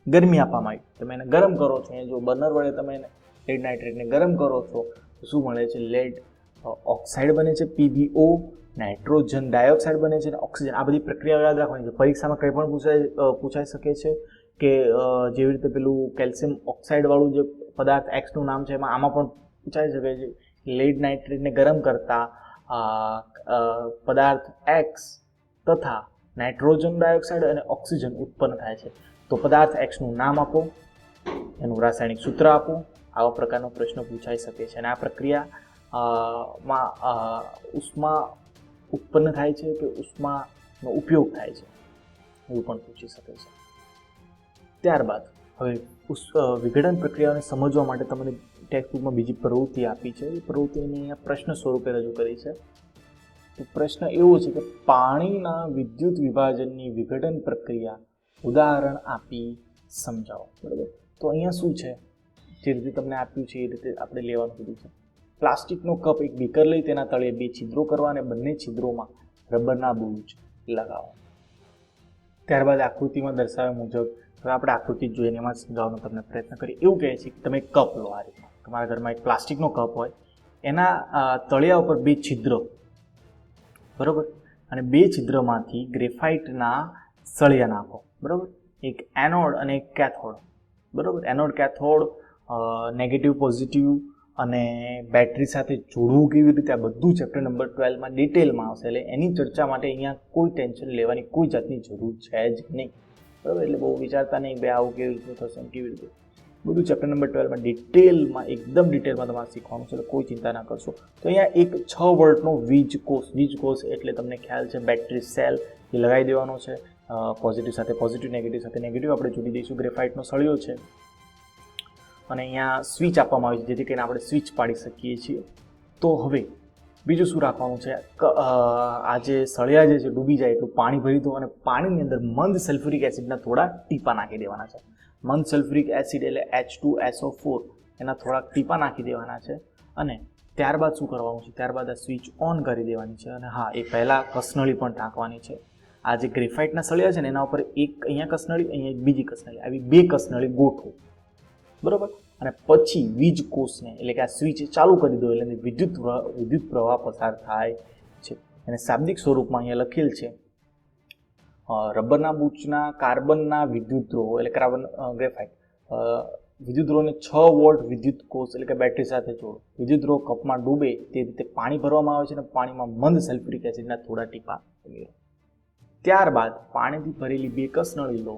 Speaker 1: ગરમી આપવામાં આવી, તમે એને ગરમ કરો છો, જો બર્નર વડે તમે એને લેડ નાઇટ્રેટને ગરમ કરો છો તો શું મળે છે? લેડ ઓક્સાઇડ બને છે PbO, નાઇટ્રોજન ડાયોક્સાઇડ બને છે અને ઓક્સિજન. આ બધી પ્રક્રિયાઓ યાદ રાખવાની છે. પરીક્ષામાં કંઈ પણ પૂછાઈ શકે છે કે જેવી રીતે પેલું કેલ્શિયમ ઓક્સાઇડ વાળું જે પદાર્થ એક્સનું નામ છે એમાં આમાં પણ પૂછાઈ શકે છે. લેડ નાઇટ્રેટને ગરમ કરતા પદાર્થ એક્સ તથા નાઇટ્રોજન ડાયોક્સાઇડ અને ઓક્સિજન ઉત્પન્ન થાય છે. તો પદાર્થ એક્સનું નામ આપો, એનું રાસાયણિક સૂત્ર આપો. આવા પ્રકારનો પ્રશ્ન પૂછાઈ શકે છે. અને આ પ્રક્રિયામાં ઉષ્મા ઉત્પન્ન થાય છે કે ઉષ્માનો ઉપયોગ થાય છે એવું પણ પૂછી શકે છે. ત્યારબાદ હવે વિઘટન પ્રક્રિયાઓને સમજવા માટે તમને ટેક્સ્ટબુકમાં બીજી પ્રવૃત્તિ આપી છે. એ પ્રવૃત્તિને અહીંયા પ્રશ્ન સ્વરૂપે રજૂ કરી છે. તો પ્રશ્ન એવો છે કે પાણીના વિદ્યુત વિભાજનની વિઘટન પ્રક્રિયા ઉદાહરણ આપી સમજાવો. બરાબર. તો અહીંયા શું છે? જે રીતે તમને આપ્યું છે એ રીતે આપણે લેવાનું કીધું છે. પ્લાસ્ટિકનો કપ એક બીકર લઈ તેના તળિયે 2 છિદ્રો કરવા અને બંને છિદ્રોમાં રબરના બુચ લગાવો. ત્યારબાદ આકૃતિમાં દર્શાવ્યા મુજબ હવે આપણે આકૃતિ જોઈને એમાં સમજાવવાનો તમને પ્રયત્ન કરીએ. એવું કહે છે કે તમે એક કપ લો. આ રીતના તમારા ઘરમાં એક પ્લાસ્ટિકનો કપ હોય, એના તળિયા ઉપર 2 છિદ્ર, બરાબર, અને 2 છિદ્રમાંથી ગ્રેફાઇટના સળિયા નાખો. બરાબર. એક એનોડ અને એક કેથોડ. બરાબર. એનોડ કેથોડ, નેગેટિવ પોઝિટિવ અને બેટરી સાથે જોડવું કેવી રીતે, આ બધું ચેપ્ટર નંબર 12માં ડિટેલમાં આવશે. એટલે એની ચર્ચા માટે અહીંયા કોઈ ટેન્શન લેવાની કોઈ જાતની જરૂર છે જ નહીં. બરાબર. એટલે બહુ વિચારતા નહીં બે આવું કેવી રીતે થશે કેવી રીતે, બધું ચેપ્ટર નંબર 12માં ડિટેલમાં, એકદમ ડિટેલમાં તમારે શીખવાનું છે. એટલે કોઈ ચિંતા ના કરશો. તો અહીંયા એક 6 વોલ્ટનો વીજ કોષ એટલે તમને ખ્યાલ છે બેટરી સેલ એ લગાવી દેવાનો છે. પોઝિટિવ સાથે પોઝિટિવ, નેગેટિવ સાથે નેગેટિવ આપણે જોડી દઈશું. ગ્રેફાઇટનો સળિયો છે અને અહીંયા સ્વિચ આપવામાં આવી છે જેથી કરીને આપણે સ્વિચ પાડી શકીએ છીએ. તો હવે બીજું શું રાખવાનું છે? આ જે સળિયા જે છે ડૂબી જાય એટલું પાણી ભરી દો અને પાણીની અંદર મંદ સલ્ફ્યુરિક એસિડના થોડા ટીપા નાખી દેવાના છે. મંદ સલ્ફ્યુરિક એસિડ એટલે H2SO4 એના થોડાક ટીપા નાખી દેવાના છે. અને ત્યારબાદ શું કરવાનું છે? ત્યારબાદ આ સ્વિચ ઓન કરી દેવાની છે. અને હા, એ પહેલાં કસનળી પણ ટાંકવાની છે. આ જે ગ્રેફાઇટના સળિયા છે ને એના ઉપર એક અહીંયા કસનળી, અહીંયા એક બીજી કસનળી, આવી 2 કસનળી ગોઠવો. બરાબર. અને પછી વીજ કોષને એટલે કે આ સ્વિચ ચાલુ કરી દો એટલે વિદ્યુત પ્રવાહ પસાર થાય છે. અને શાબ્દિક સ્વરૂપમાં અહીંયા લખેલ છે રબરના બુચના કાર્બનના વિદ્યુત ધ્રુવો એટલે કાર્બન ગ્રેફાઇટ વિદ્યુત ધ્રુવોને 6 વોલ્ટ વિદ્યુત કોષ એટલે કે બેટરી સાથે જોડો. વિદ્યુત ધ્રુવ કપમાં ડૂબે તે રીતે પાણી ભરવામાં આવે છે અને પાણીમાં મંદ સલ્ફ્યુરિક એસિડના થોડા ટીપા ઉમેરો. ત્યારબાદ પાણીથી ભરેલી 2 કસનળી લો,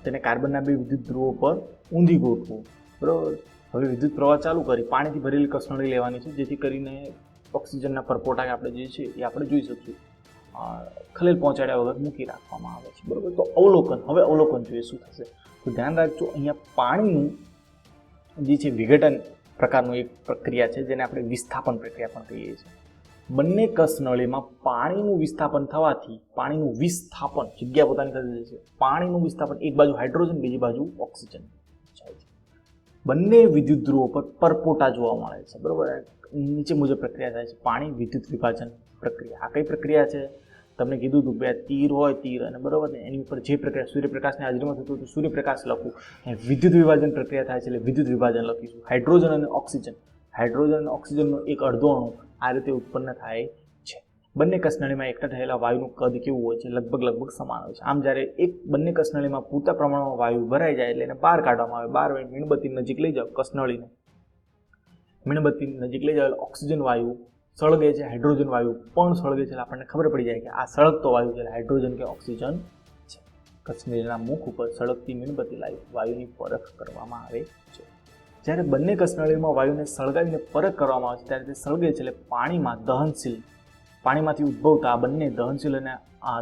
Speaker 1: તેને કાર્બનના 2 વિદ્યુત ધ્રુવો પર ઊંધી ગોઠવો. બરાબર. હવે વિદ્યુત પ્રવાહ ચાલુ કરી પાણીથી ભરેલી કસનળી લેવાની છે જેથી કરીને ઓક્સિજનના પરપોટા આપણે જે છે એ આપણે જોઈ શકીએ. ખલેલ પહોંચાડ્યા વગર મૂકી રાખવામાં આવે છે. બરાબર. તો હવે અવલોકન જોઈએ શું થશે. તો ધ્યાન રાખજો, અહીંયા પાણીનું જે છે વિઘટન પ્રકારનું એક પ્રક્રિયા છે જેને આપણે વિસ્થાપન પ્રક્રિયા પણ કહીએ છીએ. બંને કસનળીમાં પાણીનું વિસ્થાપન થવાથી પાણીનું વિસ્થાપન જગ્યા પોતાની કરી દે છે. પાણીનું વિસ્થાપન એક બાજુ હાઇડ્રોજન બીજી બાજુ ઓક્સિજન થાય છે. બંને વિદ્યુત ધ્રુવો પર પરપોટા જોવા મળે છે. બરોબર, નીચે મુજબ પ્રક્રિયા થાય છે. પાણી વિદ્યુત વિભાજન પ્રક્રિયા. આ કઈ પ્રક્રિયા છે? તમને કીધું હતું બે તીર હોય, તીર અને બરોબર ને એની ઉપર જે પ્રક્રિયા સૂર્યપ્રકાશની હાજરીમાં થતું હતું સૂર્યપ્રકાશ લખવું, વિદ્યુત વિભાજન પ્રક્રિયા થાય છે એટલે વિદ્યુત વિભાજન લખીશું. હાઇડ્રોજન અને ઓક્સિજન, હાઇડ્રોજન અને ઓક્સિજનનો એક અડધો અણુ આ રીતે ઉત્પન્ન થાય છે. બંને કસનળીમાં એકઠા થયેલા વાયુનું કદ કેવું હોય છે? લગભગ સમાન હોય છે. આમ જ્યારે બંને કસનળીમાં પૂરતા પ્રમાણમાં વાયુ ભરાઈ જાય એટલે એને બહાર કાઢવામાં આવે. બહાર મીણબત્તી નજીક લઈ જાઓ કસનળીને, મીણબત્તી નજીક લઈ જાઓ એટલે ઓક્સિજન વાયુ સળગે છે, હાઇડ્રોજન વાયુ પણ સળગે છે એટલે આપણને ખબર પડી જાય કે આ સળગતો વાયુ છે હાઇડ્રોજન કે ઓક્સિજન છે. કસનળીના મુખ ઉપર સળગતી મીણબત્તી લાવી વાયુની પરખ કરવામાં આવે છે. જ્યારે બંને કસનળીમાં વાયુને સળગાવીને પરખ કરવામાં આવે છે ત્યારે તે સળગે છે એટલે પાણીમાં દહનશીલ, પાણીમાંથી ઉદ્ભવતા આ બંને દહનશીલ અને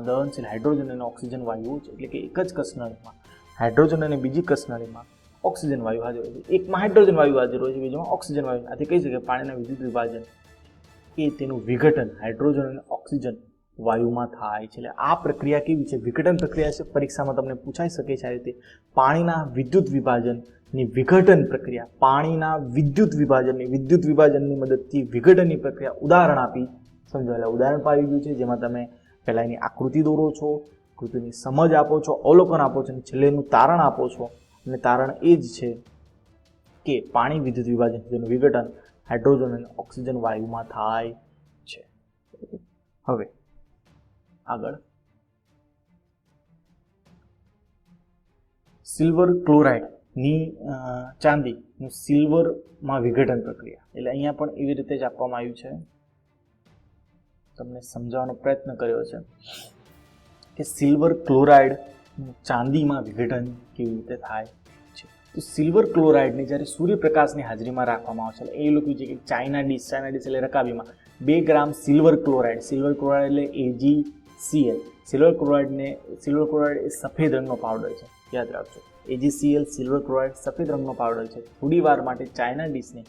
Speaker 1: દહનશીલ હાઇડ્રોજન અને ઓક્સિજન વાયુઓ છે. એટલે કે એક જ કસનળીમાં હાઇડ્રોજન અને બીજી કસનળીમાં ઓક્સિજન વાયુ હાજર હોય છે. એકમાં હાઇડ્રોજન વાયુ હાજર હોય છે, બીજામાં ઓક્સિજન વાયુ. આથી કહી શકાય પાણીના વિદ્યુત વિભાજન એ તેનું વિઘટન હાઇડ્રોજન અને ઓક્સિજન વાયુમાં થાય છે. એટલે આ પ્રક્રિયા કેવી છે? વિઘટન પ્રક્રિયા છે. પરીક્ષામાં તમને પૂછાઈ શકે છે આ રીતે. પાણીના વિદ્યુત વિભાજનની વિઘટન પ્રક્રિયા, પાણીના વિદ્યુત વિભાજનની મદદથી વિઘટનની પ્રક્રિયા ઉદાહરણ આપી સમજાવેલા. ઉદાહરણ પાડી ગયું છે જેમાં તમે પહેલા એની આકૃતિ દોરો છો, આકૃતિની સમજ આપો છો, અવલોકન આપો છો અને છેલ્લે એનું તારણ આપો છો. અને તારણ એ જ છે કે પાણી વિદ્યુત વિભાજન તેનું વિઘટન હાઇડ્રોજન અને ઓક્સિજન વાયુમાં થાય છે. હવે આગળ સિલ્વર ક્લોરાઇડની ચાંદીનું સિલ્વરમાં વિઘટન પ્રક્રિયા. એટલે અહીંયા પણ એવી રીતે જ આપવામાં આવ્યું છે, તમને સમજાવવાનો પ્રયત્ન કર્યો છે કે સિલ્વર ક્લોરાઇડ ચાંદીમાં વિઘટન કેવી રીતે થાય છે. તો સિલ્વર ક્લોરાઇડને જ્યારે સૂર્યપ્રકાશની હાજરીમાં રાખવામાં આવે છે એ લખ્યું છે કે ચાઇના ડીશ એટલે રકાબીમાં 2 ગ્રામ સિલ્વર ક્લોરાઇડ એટલે AgCl. સિલ્વર ક્લોરાઇડ એ સફેદ રંગનો પાવડર છે, યાદ રાખજો. AgCl સિલ્વર ક્લોરાઇડ સફેદ રંગનો પાવડર છે. થોડી વાર માટે ચાઇના ડીશને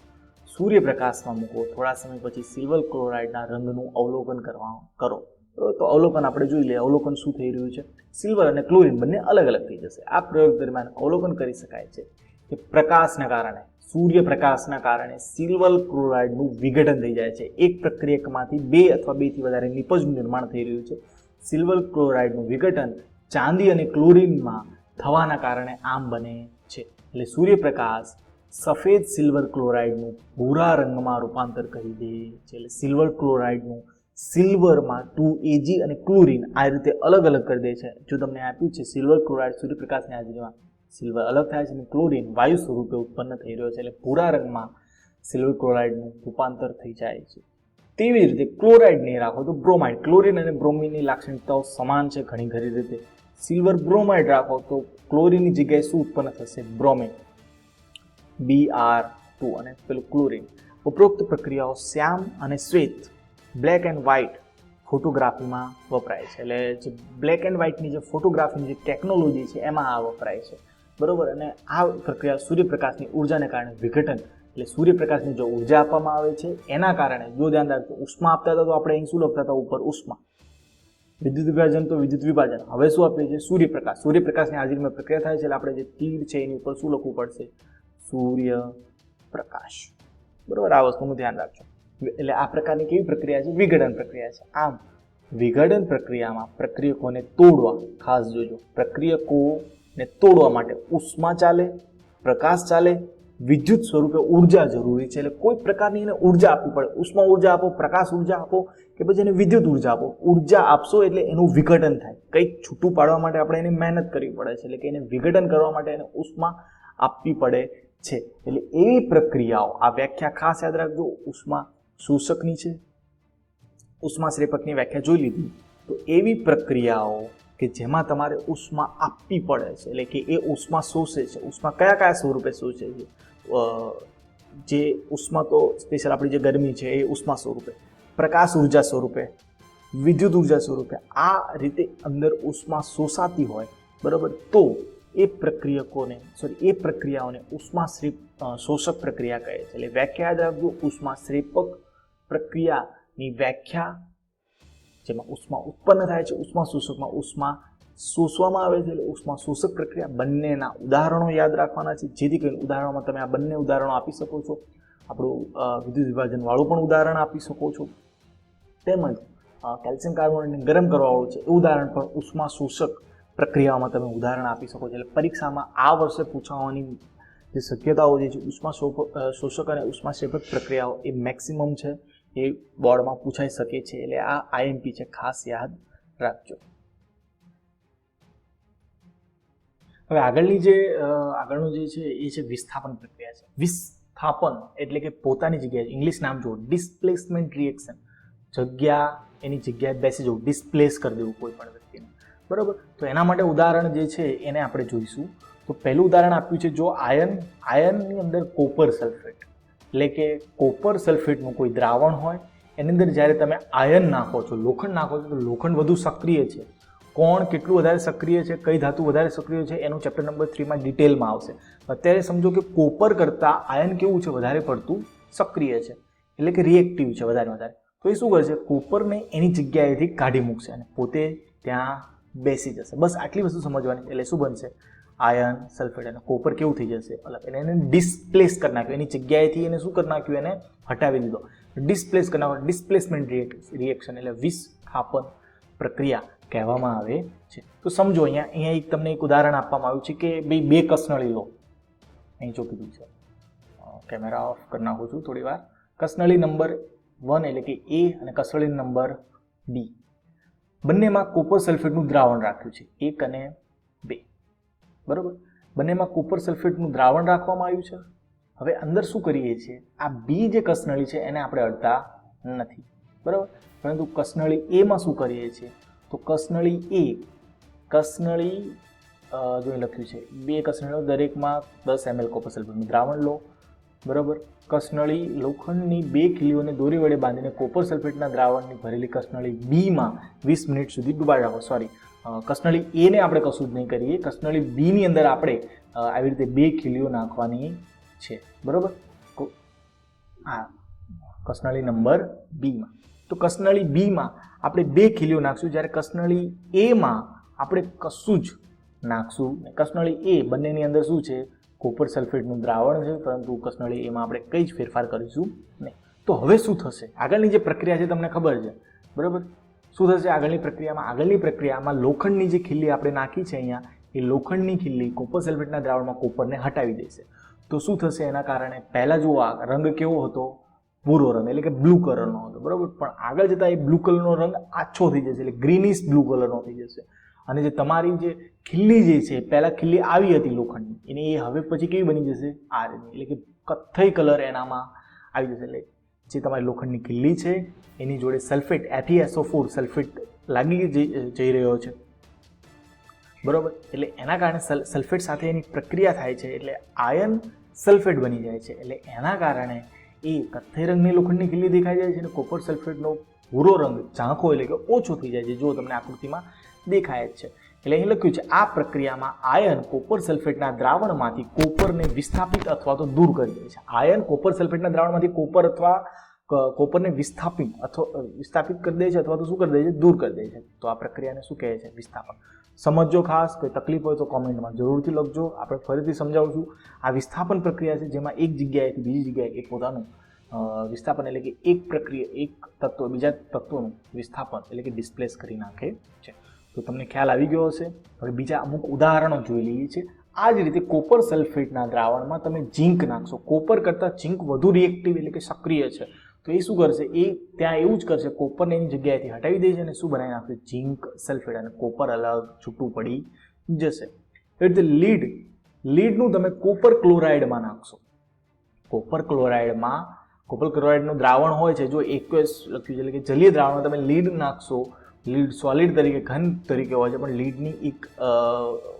Speaker 1: સૂર્યપ્રકાશમાં મૂકો. થોડા સમય પછી સિલ્વર ક્લોરાઇડના રંગનું અવલોકન કરો. તો અવલોકન આપણે જોઈ લઈએ. અવલોકન શું થઈ રહ્યું છે? સિલ્વર અને ક્લોરીન બંને અલગ અલગ થઈ જશે. આ પ્રયોગ દરમિયાન અવલોકન કરી શકાય છે કે પ્રકાશના કારણે, સૂર્યપ્રકાશના કારણે સિલ્વર ક્લોરાઇડનું વિઘટન થઈ જાય છે. એક પ્રક્રિયકમાંથી 2 અથવા 2 થી વધારે નિપજનું નિર્માણ થઈ રહ્યું છે. સિલ્વર ક્લોરાઇડનું વિઘટન ચાંદી અને ક્લોરીનમાં થવાના કારણે આમ બને છે. એટલે સૂર્યપ્રકાશ સફેદ સિલ્વર ક્લોરાઇડનું ભૂરા રંગમાં રૂપાંતર કરી દે છે. એટલે સિલ્વર ક્લોરાઇડનું સિલ્વરમાં 2Ag અને ક્લોરીન આ રીતે અલગ અલગ કરી દે છે. જો તમને આપ્યું છે સિલ્વર ક્લોરાઇડ સૂર્યપ્રકાશની હાજરીમાં સિલ્વર અલગ થાય છે અને ક્લોરીન વાયુ સ્વરૂપે ઉત્પન્ન થઈ રહ્યો છે. એટલે ભૂરા રંગમાં સિલ્વર ક્લોરાઇડનું રૂપાંતર થઈ જાય છે. તેવી જ રીતે ક્લોરાઇડ નહીં રાખો તો બ્રોમાઇડ. ક્લોરીન અને બ્રોમિનની લાક્ષણિકતાઓ સમાન છે ઘણી રીતે. સિલ્વર બ્રોમાઇડ રાખો તો ક્લોરીનની જગ્યાએ શું ઉત્પન્ન થશે? બ્રોમિન, Br2 અને પેલું ક્લોરીન. ઉપરોક્ત પ્રક્રિયાઓ શ્યામ અને શ્વેત, બ્લેક એન્ડ વ્હાઇટ ફોટોગ્રાફીમાં વપરાય છે. એટલે જે બ્લેક એન્ડ વ્હાઇટની જે ફોટોગ્રાફીની જે ટેકનોલોજી છે એમાં આ વપરાય છે. બરોબર. અને આ પ્રક્રિયા સૂર્યપ્રકાશની ઉર્જાને કારણે વિઘટન, એટલે સૂર્યપ્રકાશને જો ઉર્જા આપવામાં આવે છે એના કારણે, જો ધ્યાન રાખજો ઉષ્મા આપતા હતા તો આપણે અહીં શું લખતા હતા ઉપર? ઉષ્મા. વિદ્યુત વિભાજન તો વિદ્યુત વિભાજન. હવે શું આપીએ છીએ? સૂર્યપ્રકાશ. સૂર્યપ્રકાશની હાજરીમાં પ્રક્રિયા થાય છે એટલે આપણે જે તીર છે એની ઉપર શું લખવું પડશે? સૂર્યપ્રકાશ. બરોબર, આ વસ્તુનું ધ્યાન રાખજો. એટલે આ પ્રકારની કેવી પ્રક્રિયા છે? વિઘટન પ્રક્રિયા છે. આમ વિઘટન પ્રક્રિયામાં પ્રક્રિયકોને તોડવા, ખાસ જોજો, પ્રક્રિયકોને તોડવા માટે ઉષ્મા ચાલે, પ્રકાશ ચાલે, વિદ્યુત સ્વરૂપે ઉર્જા જરૂરી છે. એટલે કોઈ પ્રકારની એને ઉર્જા આપવી પડે. ઉષ્મા ઉર્જા આપો, પ્રકાશ ઉર્જા આપો કે પછી એને વિદ્યુત ઉર્જા આપો. ઉર્જા આપશો એટલે એનું વિઘટન થાય. કંઈક છૂટું પાડવા માટે આપણે એને મહેનત કરવી પડે છે. એટલે કે એને વિઘટન કરવા માટે એને ઉષ્મા આપવી પડે છે. એટલે એવી પ્રક્રિયાઓ, આ વ્યાખ્યા ખાસ યાદ રાખજો. ઉષ્મા શોષકની છે, ઉષ્માશ્રેપકની વ્યાખ્યા જોઈ લીધી. તો એવી પ્રક્રિયાઓ કે જેમાં તમારે ઉષ્મા આપવી પડે છે, એટલે કે એ ઉષ્મા શોષે છે. ઉષ્મા કયા સ્વરૂપે શોષે છે? જે ઉષ્મા તો સ્પેશિયલ આપણી જે ગરમી છે એ ઉષ્મા સ્વરૂપે, પ્રકાશ ઉર્જા સ્વરૂપે, વિદ્યુત ઉર્જા સ્વરૂપે, આ રીતે અંદર ઉષ્મા શોષાતી હોય, બરાબર, તો એ પ્રક્રિયાઓને ઉષ્માશ્રેપ શોષક પ્રક્રિયા કહે છે. એટલે વ્યાખ્યા યાદ રાખજો, ઉષ્માશ્રેપક પ્રક્રિયાની વ્યાખ્યા જેમાં ઉષ્મા ઉત્પન્ન થાય છે, ઉષ્મા શોષકમાં ઉષ્મા શોષવામાં આવે છે, એટલે ઉષ્મા શોષક પ્રક્રિયા. બંનેના ઉદાહરણો યાદ રાખવાના છે, જેથી કરીને ઉદાહરણોમાં તમે આ બંને ઉદાહરણો આપી શકો છો. આપણું વિદ્યુત વિભાજન વાળું પણ ઉદાહરણ આપી શકો છો, તેમજ કેલ્શિયમ કાર્બોનેટને ગરમ કરવાવાળું છે એ ઉદાહરણ પણ ઉષ્મા શોષક પ્રક્રિયાઓમાં તમે ઉદાહરણ આપી શકો છો. એટલે પરીક્ષામાં આ વર્ષે પૂછાવાની જે શક્યતાઓ જે છે ઉષ્મા શોષક અને ઉષ્માશ્રેપક પ્રક્રિયાઓ એ મેક્સિમમ છે, એ બોર્ડમાં પૂછાઈ શકે છે. એટલે આ આઈએમપી છે, ખાસ યાદ રાખજો. હવે આગળનું જે છે એ છે વિસ્થાપન પ્રક્રિયા છે. વિસ્થાપન એટલે કે પોતાની જગ્યાએ, ઇંગ્લિશ નામ જુઓ, ડિસ્પ્લેસમેન્ટ રિએક્શન. જગ્યા એની જગ્યાએ બેસી જવું, ડિસ્પ્લેસ કરી દેવું કોઈ પણ વ્યક્તિને, બરાબર. તો એના માટે ઉદાહરણ જે છે એને આપણે જોઈશું. તો પહેલું ઉદાહરણ આપ્યું છે, જો આયનની અંદર કોપર સલ્ફેટ, એટલે કે કોપર સલ્ફેટનું કોઈ દ્રાવણ હોય, એની અંદર જ્યારે તમે આયન નાખો છો, લોખંડ નાખો છો, તો લોખંડ વધુ સક્રિય છે. કોણ કેટલું વધારે સક્રિય છે, કઈ ધાતુ વધારે સક્રિય છે, એનું ચેપ્ટર નંબર 3માં ડિટેલમાં આવશે. અત્યારે સમજો કે કોપર કરતાં આયન કેવું છે, વધારે પડતું સક્રિય છે, એટલે કે રિએક્ટિવ છે વધારે. તો એ શું કરશે, કોપરને એની જગ્યાએથી કાઢી મૂકશે અને પોતે ત્યાં બેસી જશે. બસ આટલી વસ્તુ સમજવાની. એટલે શું બનશે, આયન સલ્ફેટ અને કોપર કેવું થઈ જશે, અલગ. એને ડિસ્પ્લેસ કરી નાખ્યું, એની જગ્યાએથી એને શું કરી નાખ્યું, એને હટાવી દીધો, ડિસ્પ્લેસ કરી નાખ્યો. ડિસ્પ્લેસમેન્ટ રિએક્શન એટલે વિસ્થાપન પ્રક્રિયા કહેવામાં આવે છે. તો સમજો અહીંયા તમને એક ઉદાહરણ આપવામાં આવ્યું છે કે ભાઈ 2 કસનળી લો. અહીં જો કીધું છે, કેમેરા ઓફ કરી નાખું છું થોડી વાર. કસનળી નંબર 1 એટલે કે A અને કસનળી નંબર B, બંનેમાં કોપર સલ્ફેટનું દ્રાવણ રાખ્યું છે, 1 અને 2, બરાબર. બંનેમાં કોપર સલ્ફેટનું દ્રાવણ રાખવામાં આવ્યું છે. હવે અંદર શું કરીએ છીએ, આ B જે કસનળી છે એને આપણે અડતા નથી, બરાબર. પરંતુ કસનળી A માં શું કરીએ છીએ, તો કસનળી જો લખ્યું છે 2 કસનળીઓ, દરેકમાં 10 ml કોપર સલ્ફેટનું દ્રાવણ લો, બરાબર. કસનળી લોખંડની 2 ખીલીઓને દોરી વડે બાંધીને કોપર સલ્ફેટના દ્રાવણની ભરેલી કસનળી B માં 20 મિનિટ સુધી ડુબાડી રાખો. કસનળી A ને આપણે કશું જ નહીં કરીએ, કસનળી B ની અંદર આપણે આવી રીતે 2 ખીલીઓ નાખવાની છે, બરાબર. હા, કસનળી નંબર B માં. તો કસનળી B માં આપણે 2 ખીલીઓ નાખશું, જ્યારે કસનળી A માં આપણે કશું જ નાખશું. કસનળી A બંનેની અંદર શું છે, કોપર સલ્ફેટનું દ્રાવણ છે, પરંતુ કસનળી A માં આપણે કંઈ જ ફેરફાર કરીશું નહીં. તો હવે શું થશે, આગળની જે પ્રક્રિયા છે તમને ખબર છે, બરાબર. શું થશે આગળની પ્રક્રિયામાં લોખંડની જે ખીલી આપણે નાખી છે અહીંયા, એ લોખંડની ખીલી કોપર સલ્ફેટના દ્રાવણમાં કોપરને હટાવી દેશે. તો શું થશે એના કારણે, પહેલાં જુઓ આ રંગ કેવો હતો, ભૂરો રંગ એટલે કે બ્લુ કલરનો હતો, બરાબર. પણ આગળ જતાં એ બ્લુ કલરનો રંગ આછો થઈ જશે, એટલે ગ્રીનિશ બ્લુ કલરનો થઈ જશે. અને જે તમારી જે ખીલી જે છે, પહેલાં ખીલી આવી હતી લોખંડની, એને એ હવે પછી કેવી બની જશે, આ રીતની, એટલે કે કથ્થઈ કલર એનામાં આવી જશે. એટલે જે તમારી લોખંડની ખીલી છે એની જોડે સલ્ફેટ FeSO4 સલ્ફેટ લાગી જઈ રહ્યો છે, બરાબર. એટલે એના કારણે સલ્ફેટ સાથે એની પ્રક્રિયા થાય છે, એટલે આયન સલ્ફેટ બની જાય છે. એટલે એના કારણે એ કથ્થઈ રંગની લોખંડની ખીલી દેખાઈ જાય છે અને કોપર સલ્ફેટનો ભૂરો રંગ ઝાંખો એટલે કે ઓછો થઈ જાય છે, જો તમને આકૃતિમાં દેખાય જ છે. એટલે અહીં લખ્યું છે, આ પ્રક્રિયામાં આયન કોપર સલ્ફેટના દ્રાવણમાંથી કોપરને વિસ્થાપિત અથવા તો દૂર કરી દે છે. આયન કોપર સલ્ફેટના દ્રાવણમાંથી કોપરને વિસ્થાપિત કરી દે છે, અથવા તો શું કરી દે છે, દૂર કરી દે છે. તો આ પ્રક્રિયાને શું કહે છે, વિસ્થાપન. સમજો ખાસ. કોઈ તકલીફ હોય તો કોમેન્ટમાં જરૂરથી લખજો, આપણે ફરીથી સમજાવશું. આ વિસ્થાપન પ્રક્રિયા છે, જેમાં એક જગ્યાએથી બીજી જગ્યાએ એ પોતાનું વિસ્થાપન એટલે કે એક તત્વ બીજા તત્વનું વિસ્થાપન એટલે કે ડિસ્પ્લેસ કરી નાખે છે. તો તમને ખ્યાલ આવી ગયો હશે. હવે બીજા અમુક ઉદાહરણો જોઈ લઈએ છીએ. આ જ રીતે કોપર સલ્ફેટના દ્રાવણમાં તમે ઝીંક નાખશો, કોપર કરતાં ઝીંક વધુ રિએક્ટિવ એટલે કે સક્રિય છે, તો એ શું કરશે, એ ત્યાં એવું જ કરશે, કોપરને એની જગ્યાએથી હટાવી દે છે અને શું બનાવી નાખશે, ઝીંક સલ્ફેટ, અને કોપર અલગ છૂટું પડી જશે. એ રીતે લીડનું તમે કોપર ક્લોરાઇડમાં નાખશો. કોપર ક્લોરાઇડનું દ્રાવણ હોય છે, જો એકવેસ લખ્યું છે એટલે કે જલીય દ્રાવણમાં તમે લીડ નાખશો. લીડ સોલિડ તરીકે, ઘન તરીકે હોય છે, પણ લીડની એક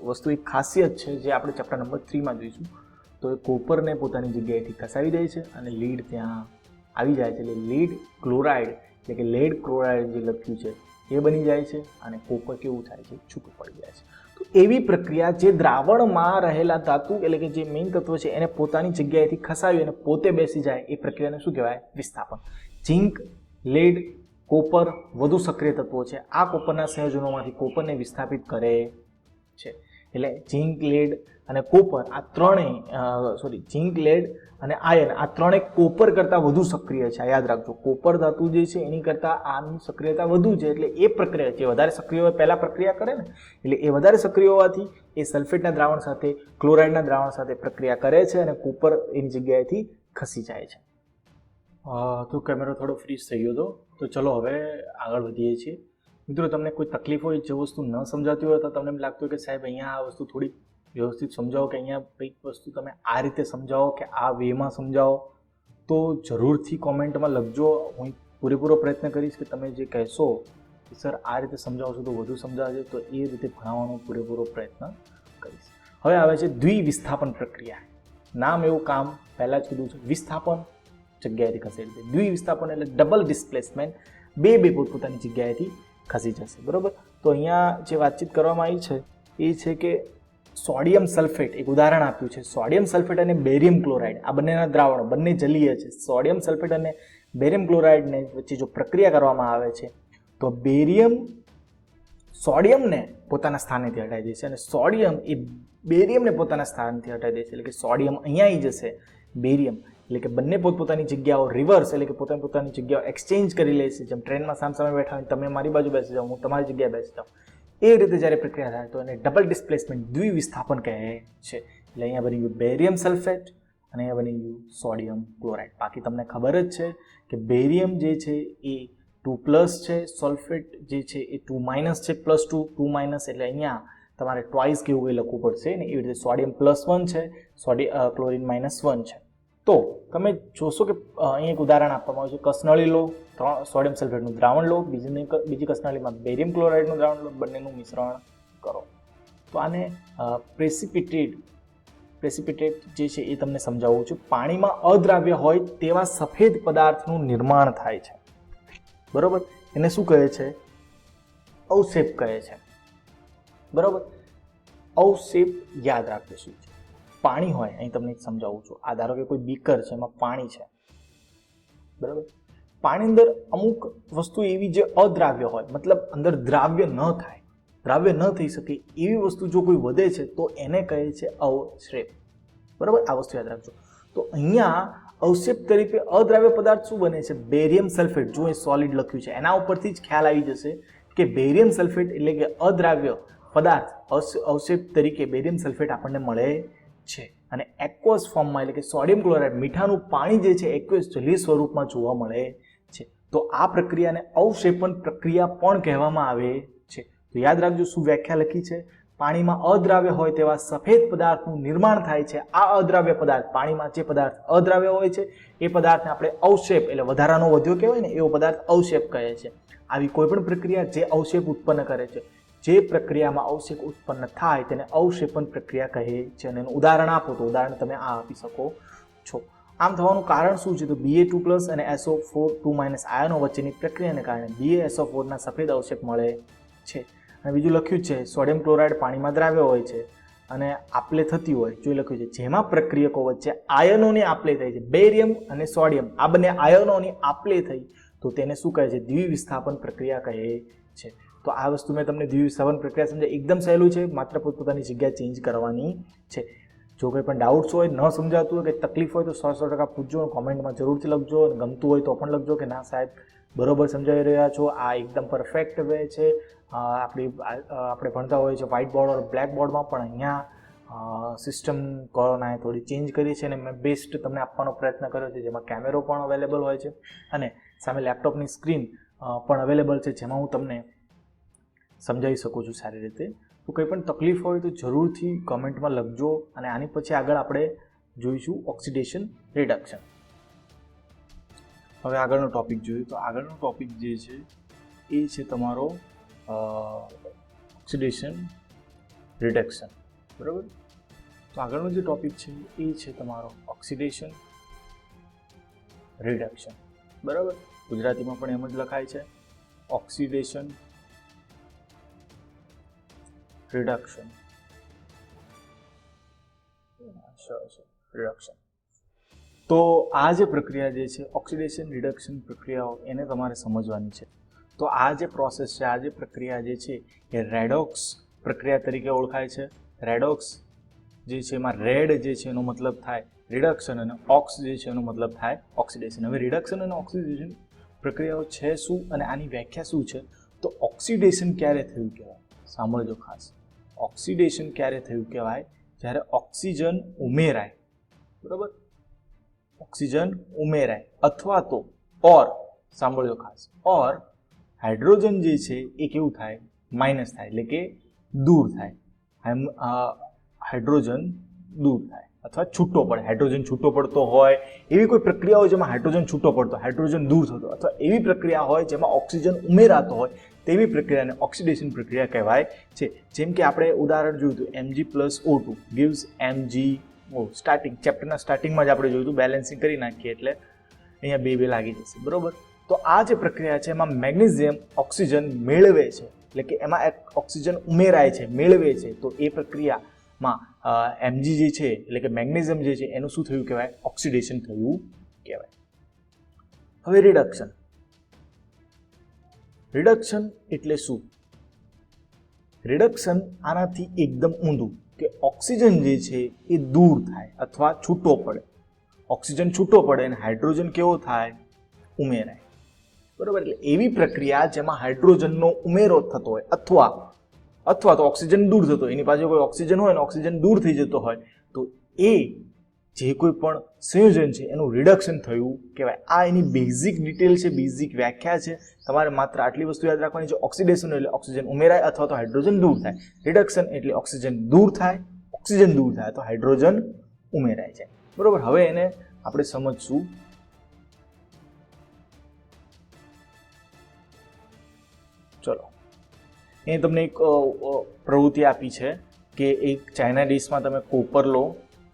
Speaker 1: વસ્તુ, એક ખાસિયત છે જે આપણે ચેપ્ટર નંબર 3માં જોઈશું. તો એ કોપરને પોતાની જગ્યાએથી ખસાવી દે છે અને લીડ ત્યાં આવી જાય છે, એટલે લીડ ક્લોરાઇડ એટલે કે લેડ ક્લોરાઇડ જે લખ્યું છે એ બની જાય છે અને કોપર કેવું થાય છે, છૂટું પડી જાય છે. તો એવી પ્રક્રિયા જે દ્રાવણમાં રહેલા ધાતુ એટલે કે જે મેઇન તત્વ છે એને પોતાની જગ્યાએથી ખસાવી અને પોતે બેસી જાય એ પ્રક્રિયાને શું કહેવાય? વિસ્થાપન. ઝીંક, લેડ, કોપર વધુ સક્રિય તત્વો છે. આ કોપરના સંયોજનોમાંથી કોપરને વિસ્થાપિત કરે છે. એટલે ઝીંક, લેડ અને કોપર આ ત્રણેય ઝીંક, લેડ અને આયર્ન આ ત્રણેય કોપર કરતાં વધુ સક્રિય છે. યાદ રાખજો, કોપર ધાતુ જે છે એની કરતાં આની સક્રિયતા વધુ છે. એટલે એ પ્રક્રિયા જે વધારે સક્રિય હોય પહેલા પ્રક્રિયા કરે ને, એટલે એ વધારે સક્રિય હોવાથી એ સલ્ફેટના દ્રાવણ સાથે ક્લોરાઇડના દ્રાવણ સાથે પ્રક્રિયા કરે છે અને કોપર એની જગ્યાએથી ખસી જાય છે. તો કેમેરો થોડો ફ્રીઝ થઈ ગયો હતો. તો ચલો હવે આગળ વધીએ છીએ. મિત્રો, તમને કોઈ તકલીફ હોય, જે વસ્તુ ન સમજાતી હોય તો તમને એમ લાગતું હોય કે સાહેબ અહીંયા આ વસ્તુ થોડી વ્યવસ્થિત સમજાવો, કે અહીંયા કંઈક વસ્તુ તમે આ રીતે સમજાવો કે આ વેમાં સમજાવો, તો જરૂરથી કોમેન્ટમાં લખજો. હું પૂરેપૂરો પ્રયત્ન કરીશ કે તમે જે કહેશો કે સર આ રીતે સમજાવશો તો વધુ સમજાવજો, તો એ રીતે ભણાવવાનો પૂરેપૂરો પ્રયત્ન કરીશ. હવે આવે છે દ્વિવિસ્થાપન પ્રક્રિયા. નામ એવું કામ પહેલાં જ કીધું છે, વિસ્થાપન જગ્યાએથી ખસેડી દે. દ્વિવિસ્થાપન એટલે ડબલ ડિસ્પ્લેસમેન્ટ, બે પોતપોતાની જગ્યાએથી ખસી જશે. બરાબર. તો અહીંયા જે વાતચીત કરવામાં આવી છે એ છે કે સોડિયમ સલ્ફેટ, એક ઉદાહરણ આપ્યું છે, સોડિયમ સલ્ફેટ અને બેરિયમ ક્લોરાઇડ આ બંનેના દ્રાવણો બંને જલીય છે. સોડિયમ સલ્ફેટ અને બેરિયમ ક્લોરાઇડને વચ્ચે જો પ્રક્રિયા કરવામાં આવે છે તો બેરિયમ સોડિયમને પોતાના સ્થાનેથી હટાવી દેશે અને સોડિયમ એ બેરિયમને પોતાના સ્થાનથી હટાવી દેશે. એટલે કે સોડિયમ અહીંયા આવી જશે, બેરિયમ એટલે કે બંને પોતપોતાની જગ્યાઓ રિવર્સ એટલે કે પોતાની જગ્યાઓ એક્સચેન્જ કરી લે છે. જેમ ટ્રેનમાં સામે બેઠા હોય, તમે મારી બાજુ બેસી જાઓ, હું તમારી જગ્યાએ બેસી જાઉં, એ રીતે જ્યારે પ્રક્રિયા થાય તો એને ડબલ ડિસ્પ્લેસમેન્ટ દ્વિવિસ્થાપન કહે છે. એટલે અહીંયા બની ગયું બેરિયમ સલ્ફેટ અને અહીંયા બની ગયું સોડિયમ ક્લોરાઇડ. બાકી તમને ખબર જ છે કે બેરિયમ જે છે એ 2+ છે, સલ્ફેટ જે છે એ 2- છે, +2 એટલે અહીંયા તમારે ટ્વાઇસ કે એવું લખવું પડશે ને. એવી રીતે સોડિયમ +1 છે, ક્લોરીન -1 છે. તો તમે જોશો કે અહીં એક ઉદાહરણ આપવામાં આવ્યું છે, કસનળી લો, સોડિયમ સલ્ફેટનું દ્રાવણ લો, બીજી કસનળીમાં બેરિયમ ક્લોરાઇડનું દ્રાવણ લો, બંનેનું મિશ્રણ કરો. તો આને પ્રેસિપિટેટ જે છે એ તમને સમજાવું છું. પાણીમાં અદ્રાવ્ય હોય તેવા સફેદ પદાર્થનું નિર્માણ થાય છે. બરોબર. એને શું કહે છે? અવક્ષેપ કહે છે. બરોબર. અવક્ષેપ યાદ રાખજો શું છે. પાણી હોય, અહીં તમને એક સમજાવું છું. આ ધારો કે કોઈ બીકર છે, એમાં પાણી છે. બરાબર. પાણી અંદર અમુક વસ્તુ એવી જે અદ્રાવ્ય હોય, મતલબ અંદર દ્રાવ્ય ન થાય, દ્રાવ્ય ન થઈ શકે એવી વસ્તુ જો કોઈ વધે છે તો એને કહે છે અવક્ષેપ. બરાબર. આ વસ્તુ યાદ રાખજો. તો અહીંયા અવક્ષેપ તરીકે અદ્રાવ્ય પદાર્થ શું બને છે? Barium sulphate. જો એ સોલિડ લખ્યું છે એના ઉપરથી જ ખ્યાલ આવી જશે કે બેરિયમ સલ્ફેટ એટલે કે અદ્રાવ્ય પદાર્થ અવક્ષેપ તરીકે બેરિયમ સલ્ફેટ આપણને મળે છે. અને એક્વસ ફોર્મમાં એટલે કે સોડિયમ ક્લોરાઇડ મીઠાનું પાણી જે છે એક્વસ જલીય સ્વરૂપમાં જોવા મળે છે. તો આ પ્રક્રિયાને અવક્ષેપન પ્રક્રિયા પણ કહેવામાં આવે છે. તો યાદ રાખજો શું વ્યાખ્યા લખી છે. પાણીમાં અદ્રાવ્ય હોય તેવા સફેદ પદાર્થનું નિર્માણ થાય છે. આ અદ્રાવ્ય પદાર્થ, પાણીમાં જે પદાર્થ અદ્રાવ્ય હોય છે એ પદાર્થને આપણે અવક્ષેપ એટલે વધારાનો વધ્યો કહેવાય ને, એવો પદાર્થ અવક્ષેપ કહે છે. આવી કોઈ પણ પ્રક્રિયા જે અવક્ષેપ ઉત્પન્ન કરે છે, જે પ્રક્રિયામાં અવક્ષેપ ઉત્પન્ન થાય તેને અવક્ષેપન પ્રક્રિયા કહે છે. અને એનું ઉદાહરણ આપો તો ઉદાહરણ તમે આ આપી શકો છો. આમ થવાનું કારણ શું છે? તો Ba2+ અને SO4 2- આયનો વચ્ચેની પ્રક્રિયાને કારણે BaSO4 ના સફેદ અવક્ષેપ મળે છે. અને બીજું લખ્યું છે સોડિયમ ક્લોરાઇડ પાણીમાં દ્રાવ્ય હોય છે અને આપલે થતી હોય, જો લખ્યું છે જેમાં પ્રક્રિયકો વચ્ચે આયનોની આપલે થઈ છે, બેરિયમ અને સોડિયમ આ બંને આયનોની આપલે થઈ, તો તેને શું કહે છે? દ્વિવિસ્થાપન પ્રક્રિયા કહે છે. તો આ વસ્તુ મેં તમને દ્વિવિસ્થાપન પ્રક્રિયા સમજાય, એકદમ સહેલું છે, માત્ર પોતપોતાની જગ્યા ચેન્જ કરવાની છે. જો કંઈ પણ ડાઉટ્સ હોય, ન સમજાતું હોય, કે તકલીફ હોય તો 100% પૂછજો, કોમેન્ટમાં જરૂરથી લખજો. અને ગમતું હોય તો પણ લખજો કે ના સાહેબ બરોબર સમજાવી રહ્યા છો, આ એકદમ પરફેક્ટ વે છે. આપણે ભણતા હોઈએ છીએ વ્હાઇટ બોર્ડ or બ્લેક બોર્ડમાં, પણ અહીંયા સિસ્ટમ કોરોનાએ થોડી ચેન્જ કરી છે અને મેં બેસ્ટ તમને આપવાનો પ્રયત્ન કર્યો છે, જેમાં કેમેરો પણ અવેલેબલ હોય છે અને સામે લેપટોપની સ્ક્રીન પણ અવેલેબલ છે, જેમાં હું તમને સમજાવી શકું છું સારી રીતે. તો કંઈ પણ તકલીફ હોય તો જરૂરથી કમેન્ટમાં લખજો. અને આની પછી આગળ આપણે જોઈશું ઓક્સિડેશન રિડક્શન. હવે આગળનો ટોપિક જોઈએ તો આગળનો ટોપિક જે છે એ છે તમારો ઓક્સિડેશન રિડક્શન. બરાબર. તો આગળનો જે ટોપિક છે એ છે તમારો ઓક્સિડેશન રિડક્શન. બરાબર. ગુજરાતીમાં પણ એમ જ લખાય છે ઓક્સિડેશન રિડક્શન. રિડક્શન. તો આ જે પ્રક્રિયા જે છે ઓક્સિડેશન રિડક્શન પ્રક્રિયાઓ એને તમારે સમજવાની છે. તો આ જે પ્રોસેસ છે, આ જે પ્રક્રિયા જે છે એ રેડોક્સ પ્રક્રિયા તરીકે ઓળખાય છે. રેડોક્સ જે છે એમાં રેડ જે છે એનો મતલબ થાય રિડક્શન અને ઓક્સ જે છે એનો મતલબ થાય ઓક્સિડેશન. હવે રિડક્શન અને ઓક્સિડેશન પ્રક્રિયાઓ છે શું અને આની વ્યાખ્યા શું છે? તો ઓક્સિડેશન ક્યારે થયું કહેવાય? સાંભળજો ખાસ. ઓક્સિડેશન ક્યારે થયું કહેવાય? જ્યારે ઓક્સિજન ઉમેરાય, બરાબર, ઓક્સિજન ઉમેરાય અથવા તો ઓર, સાંભળજો ખાસ, ઓર હાઇડ્રોજન જે છે એ કેવું થાય? માઇનસ થાય, એટલે કે દૂર થાય. હાઇડ્રોજન દૂર થાય અથવા છૂટો પડે. હાઇડ્રોજન છૂટો પડતો હોય એવી કોઈ પ્રક્રિયા હોય જેમાં હાઇડ્રોજન છૂટો પડતો, હાઇડ્રોજન દૂર થતો, અથવા એવી પ્રક્રિયા હોય જેમાં ઓક્સિજન ઉમેરાતો હોય તેવી પ્રક્રિયાને ઓક્સિડેશન પ્રક્રિયા કહેવાય છે. જેમ કે આપણે ઉદાહરણ જોયું હતું Mg+O2 gives MgO. ચેપ્ટરના સ્ટાર્ટિંગમાં જ આપણે જોયું હતું, બેલેન્સિંગ કરી નાખીએ એટલે અહીંયા બે લાગી જશે, બરોબર. તો આ જે પ્રક્રિયા છે એમાં મેગ્નેશિયમ ઓક્સિજન મેળવે છે, એટલે કે એમાં એક ઓક્સિજન ઉમેરાય છે, મેળવે છે. તો એ પ્રક્રિયામાં Mg જે છે એટલે કે મેગ્નેશિયમ જે છે એનું શું થયું કહેવાય? ઓક્સિડેશન થયું કહેવાય. હવે રિડક્શન. રિડક્શન એટલે શું? રિડક્શન આનાથી એકદમ ઊંધું, કે ઓક્સિજન જે છે એ દૂર થાય અથવા છૂટો પડે. ઓક્સિજન છૂટો પડે અને હાઇડ્રોજન કેવો થાય? ઉમેરાય, બરોબર. એટલે એવી પ્રક્રિયા જેમાં હાઇડ્રોજનનો ઉમેરો થતો હોય અથવા તો ઓક્સિજન દૂર થતો હોય, એની પાસે કોઈ ઓક્સિજન હોય અને ઓક્સિજન દૂર થઈ જતો હોય, તો એ જે કોઈ પણ સંયોજન છે એનું રિડક્શન થયું કહેવાય. આ એની બેઝિક ડિટેલ છે, બેઝિક વ્યાખ્યા છે. તમારે માત્ર આટલી વસ્તુ યાદ રાખવાની છે. ઓક્સિડેશન એટલે ઓક્સિજન ઉમેરાય અથવા તો હાઇડ્રોજન દૂર થાય. રિડક્શન એટલે ઓક્સિજન દૂર થાય તો હાઇડ્રોજન ઉમેરાય છે, બરોબર. હવે એને આપણે સમજશું. ચલો, એ તમને એક પ્રવૃત્તિ આપી છે કે એક ચાઇના ડીશમાં તમે કોપર લો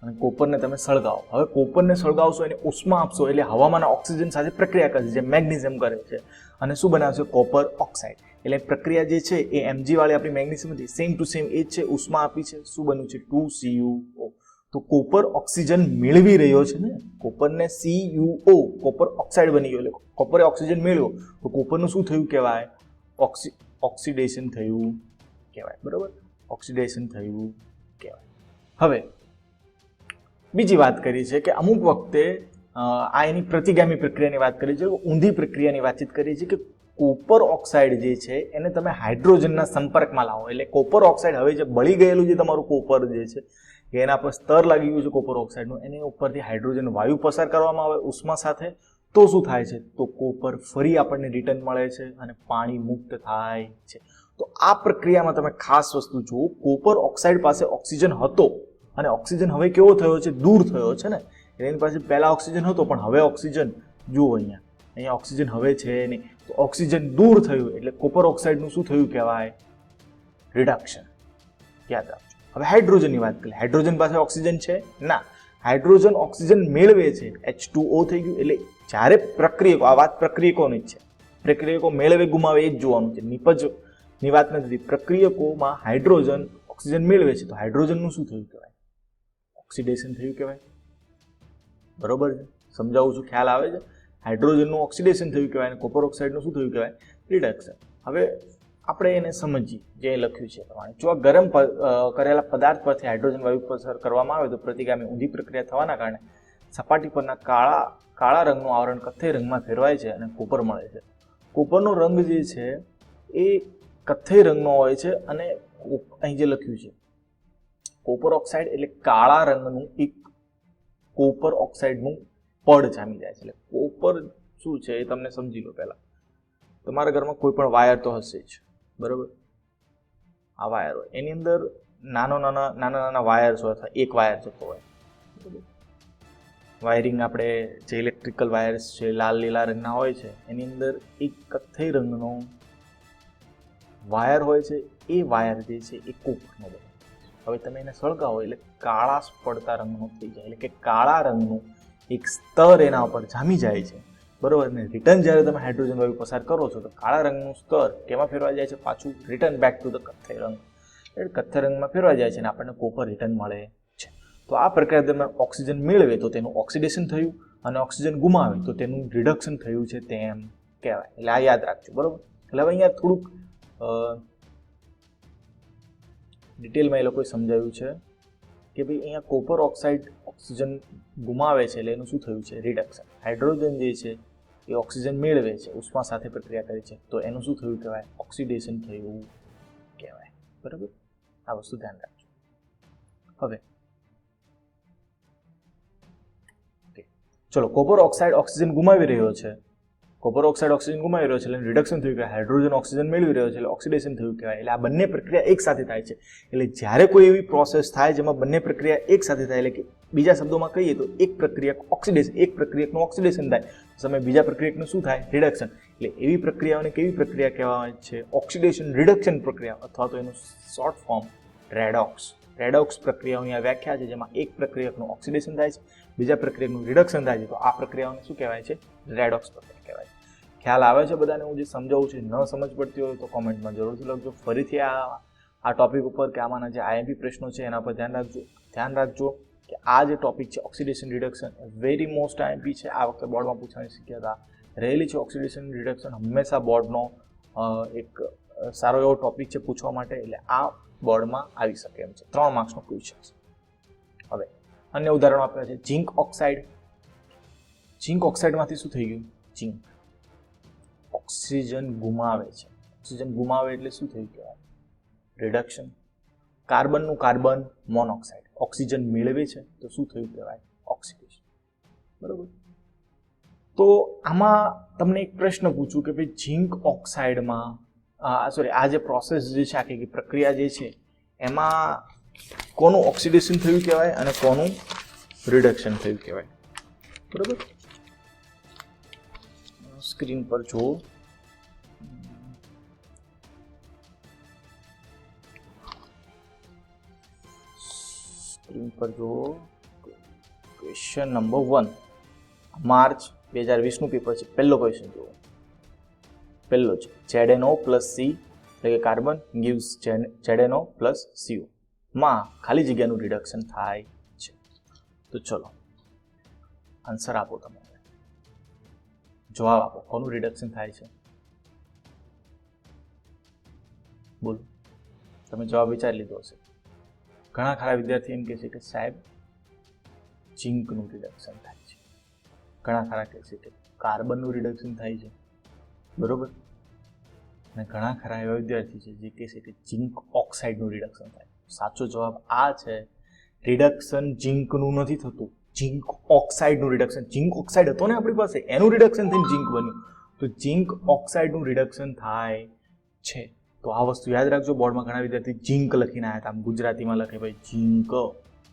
Speaker 1: અને કોપરને તમે સળગાવો. હવે કોપરને સળગાવશો, એને ઉષ્મા આપશો એટલે હવામાંના ઓક્સિજન સાથે પ્રક્રિયા કરશે, જે મેગ્નેશિયમ કરે છે, અને શું બનાવશે? Copper oxide. એટલે પ્રક્રિયા જે છે એ Mg વાળી આપણી મેગ્નેશિયમ હતી, સેમ ટુ સેમ એ જ છે. ઉષ્મા આપી છે, શું બન્યું છે? 2CuO. તો કોપર ઓક્સિજન મેળવી રહ્યો છે ને, કોપરને CuO કોપર ઓક્સાઇડ બની ગયો, એટલે કોપરે ઓક્સિજન મેળવ્યો, તો કોપરનું શું થયું કહેવાય? ઓક્સિડેશન થયું કહેવાય, બરોબર. ઓક્સિડેશન થયું કહેવાય. હવે બીજી વાત કરી છે કે અમુક વખતે આ એની પ્રતિગામી પ્રક્રિયાની વાત કરી છે, ઊંધી પ્રક્રિયાની વાતચીત કરી છે કે કોપર ઓક્સાઇડ જે છે એને તમે હાઇડ્રોજનના સંપર્કમાં લાવો, એટલે કોપર ઓક્સાઇડ હવે જે બળી ગયેલું જે તમારું કોપર જે છે એના પર સ્તર લાગી ગયું છે કોપર ઓક્સાઇડનું, એની ઉપરથી હાઇડ્રોજન વાયુ પસાર કરવામાં આવે ઉષ્મા સાથે, તો શું થાય છે? તો કોપર ફરી આપણને રિટર્ન મળે છે અને પાણી મુક્ત થાય છે. તો આ પ્રક્રિયામાં તમે ખાસ વસ્તુ જુઓ, કોપર ઓક્સાઇડ પાસે ઓક્સિજન હતો અને ઓક્સિજન હવે કેવો થયો છે? દૂર થયો છે ને. એની પાસે પહેલા ઓક્સિજન હતો પણ હવે ઓક્સિજન, જુઓ અહીંયા ઓક્સિજન હવે છે નહીં, તો ઓક્સિજન દૂર થયું એટલે કોપર ઓક્સાઇડનું શું થયું કહેવાય? રિડક્શન. યાદ રાખજો. હવે હાઇડ્રોજનની વાત કરીએ. હાઇડ્રોજન પાસે ઓક્સિજન છે ના, હાઇડ્રોજન ઓક્સિજન મેળવે છે, H2O થઈ ગયું. એટલે જ્યારે પ્રક્રિયકો, આ વાત પ્રક્રિયકોની જ છે, પ્રક્રિયકો મેળવે ગુમાવે એ જ જોવાનું છે, નિપજની વાત નથી. પ્રક્રિયકોમાં હાઇડ્રોજન ઓક્સિજન મેળવે છે, તો હાઇડ્રોજનનું શું થયું કહેવાય? ઓક્સિડેશન થયું કહેવાય, બરોબર છે? સમજાવું છું, ખ્યાલ આવે છે? હાઇડ્રોજનનું ઓક્સિડેશન થયું કહેવાય અને કોપર ઓક્સાઇડનું શું થયું કહેવાય? રિડક્શન. હવે આપણે એને સમજીએ, જે લખ્યું છે પ્રમાણે. જો આ ગરમ કરેલા પદાર્થ પરથી હાઇડ્રોજન વાયુ પસાર કરવામાં આવે તો પ્રતિગામી ઊંધી પ્રક્રિયા થવાના કારણે સપાટી પરના કાળા રંગનું આવરણ કથ્થઈ રંગમાં ફેરવાય છે અને કોપર મળે છે. કોપરનો રંગ જે છે એ કથ્થઈ રંગનો હોય છે અને અહીં જે લખ્યું છે કોપર ઓક્સાઇડ એટલે કાળા રંગનું એક કોપર ઓક્સાઇડનું પડ જામી જાય છે. એટલે કોપર શું છે એ તમને સમજી લો. પહેલા તમારા ઘરમાં કોઈ પણ વાયર તો હશે જ, બરોબર? આ વાયર હોય, એની અંદર નાના વાયર્સ હોય અથવા એક વાયર જતો હોય, બરોબર? વાયરિંગ આપણે જે ઇલેક્ટ્રિકલ વાયર્સ છે લાલ લીલા રંગના હોય છે, એની અંદર એક કથ્થઈ રંગનો વાયર હોય છે. એ વાયર જે છે એ કોપરનો બને. હવે તમે એને સળગાવો એટલે કાળા પડતા રંગનો થઈ જાય, એટલે કે કાળા રંગનું એક સ્તર એના ઉપર જામી જાય છે, બરોબર? ને રિટર્ન જ્યારે તમે હાઇડ્રોજન વાયુ પસાર કરો છો તો કાળા રંગનું સ્તર કેમાં ફેરવાઈ જાય છે? પાછું રિટર્ન બેક ટુ ધ કથ્થઈ રંગ. કથ્થર રંગમાં ફેરવાઈ જાય છે અને આપણને કોપર રિટર્ન મળે છે. તો આ પ્રક્રિયા દરમિયાન ઓક્સિજન મેળવે તો તેનું ઓક્સિડેશન થયું અને ઓક્સિજન ગુમાવે તો તેનું રિડક્શન થયું છે તેમ કહેવાય. એટલે આ યાદ રાખજો, બરોબર. એટલે હવે અહીંયા થોડુંક ડિટેલમાં એ લોકોએ સમજાવ્યું છે કે ભાઈ અહીંયા કોપર ઓક્સાઇડ ઓક્સિજન ગુમાવે છે એટલે એનું શું થયું છે? રિડક્શન. હાઇડ્રોજન જે છે એ ઓક્સિજન મેળવે છે, ઉષ્મા સાથે પ્રક્રિયા કરે છે, તો એનું શું થયું કહેવાય? ઓક્સિડેશન થયું કહેવાય, બરાબર. આ વસ્તુ ધ્યાન રાખજો. હવે ચલો, કોપર ઓક્સાઇડ ઓક્સિજન ગુમાવી રહ્યો છે, કોપર ઓક્સાઇડ ઓક્સિજન ગુમાવી રહ્યો છે એટલે રિડક્શન થયું કહેવાય. હાઇડ્રોજન ઓક્સિજન મેળવી રહ્યો છે એટલે ઓક્સિડેશન થયું કહેવાય. એટલે આ બંને પ્રક્રિયા એક સાથે થાય છે. એટલે જ્યારે કોઈ એવી પ્રોસેસ થાય જેમાં બંને પ્રક્રિયા એક સાથે થાય, એટલે કે બીજા શબ્દોમાં કહીએ તો એક પ્રક્રિયા ઓક્સિડેશન, એક પ્રક્રિયાનું ઓક્સિડેશન થાય, સમય બીજા પ્રક્રિયાનું શું થાય? રિડક્શન. એટલે એવી પ્રક્રિયાઓને કેવી પ્રક્રિયા કહેવામાં આવે છે? ઓક્સિડેશન રિડક્શન પ્રક્રિયા, અથવા તો એનું શોર્ટ ફોર્મ રેડોક્સ. રેડોક્સ પ્રક્રિયાઓની આ વ્યાખ્યા છે, જેમાં એક પ્રક્રિયાનું ઓક્સિડેશન થાય છે, બીજા પ્રક્રિયાનું રિડક્શન થાય છે. તો આ પ્રક્રિયાઓને શું કહેવાય છે? રેડોક્સ પ્રક્રિયા કહેવાય છે. ખ્યાલ આવે છે બધાને? હું જે સમજાવું છું ન સમજ પડતી હોય તો કોમેન્ટમાં જરૂરથી લખજો. ફરીથી આ ટોપિક ઉપર કે આમાંના જે આઈએમપી પ્રશ્નો છે એના પર ધ્યાન રાખજો કે આ જે ટોપિક છે oxidation reduction very most IMP છે. આ વખતે બોર્ડમાં પૂછવાની શક્યતા રહેલી છે. ઓક્સિડેશન રિડક્શન હંમેશા બોર્ડનો એક સારો એવો ટોપિક છે પૂછવા માટે, એટલે આ બોર્ડમાં આવી શકે એમ છે. 3 માર્ક્સનો ક્વેશ્ચન છે. હવે અન્ય ઉદાહરણો આપ્યા છે. Zinc oxide. ઝિંક ઓક્સાઇડમાંથી શું થઈ ગયું? ઝિંક ઓક્સિજન ગુમાવે છે. ઓક્સિજન ગુમાવે એટલે શું થયું કહેવાય? રિડક્શન. કાર્બનનું કાર્બન મોનોક્સાઇડ ઓક્સિજન મેળવે છે તો શું થયું કહેવાય? ઓક્સિડેશન, બરોબર. તો આમાં તમને એક પ્રશ્ન પૂછું કે ભાઈ ઝિંક ઓક્સાઇડમાં આ જે પ્રોસેસ જે છે, આખી પ્રક્રિયા જે છે, એમાં કોનું ઓક્સિડેશન થયું કહેવાય અને કોનું રિડક્શન થયું કહેવાય, બરોબર. સ્ક્રીન પર જુઓ. સ્ક્રીન પર જુઓ. ક્વેશ્ચન નંબર 1 માર્ચ 2020નું પેપર છે. પહેલો ક્વેશ્ચન જુઓ. પહેલો છે ZnO + C એટલે કે કાર્બન ગિવ્સ ZnO + CO માં ખાલી જગ્યાનું રિડક્શન થાય છે. તો ચલો આન્સર આપો. તમે જવાબ આપો. કોનું રિડક્શન થાય છે? બોલો. તમે જવાબ વિચારી લીધો હશે. ઘણા ખરા વિદ્યાર્થી એમ કહે છે કે સાહેબ ઝિંકનું રિડક્શન થાય છે. ઘણા ખરા કહે છે કે કાર્બનનું રિડક્શન થાય છે, બરોબર. અને ઘણા ખરા એવા વિદ્યાર્થી છે જે કહે છે કે ઝિંક ઓક્સાઇડનું રિડક્શન થાય. સાચો જવાબ આ છે. રિડક્શન ઝિંકનું નથી થતું, ઝિંક ઓક્સાઇડનું રિડક્શન. ઝિંક ઓક્સાઇડ હતો ને આપણી પાસે, એનું રિડક્શન થઈને ઝિંક બન્યું. તો ઝિંક ઓક્સાઇડનું રિડક્શન થાય છે. તો આ વસ્તુ યાદ રાખજો. બોર્ડમાં ઘણા વિદ્યાર્થી ઝિંક લખીને આવ્યા હતા. આમ ગુજરાતીમાં લખે ભાઈ ઝિંક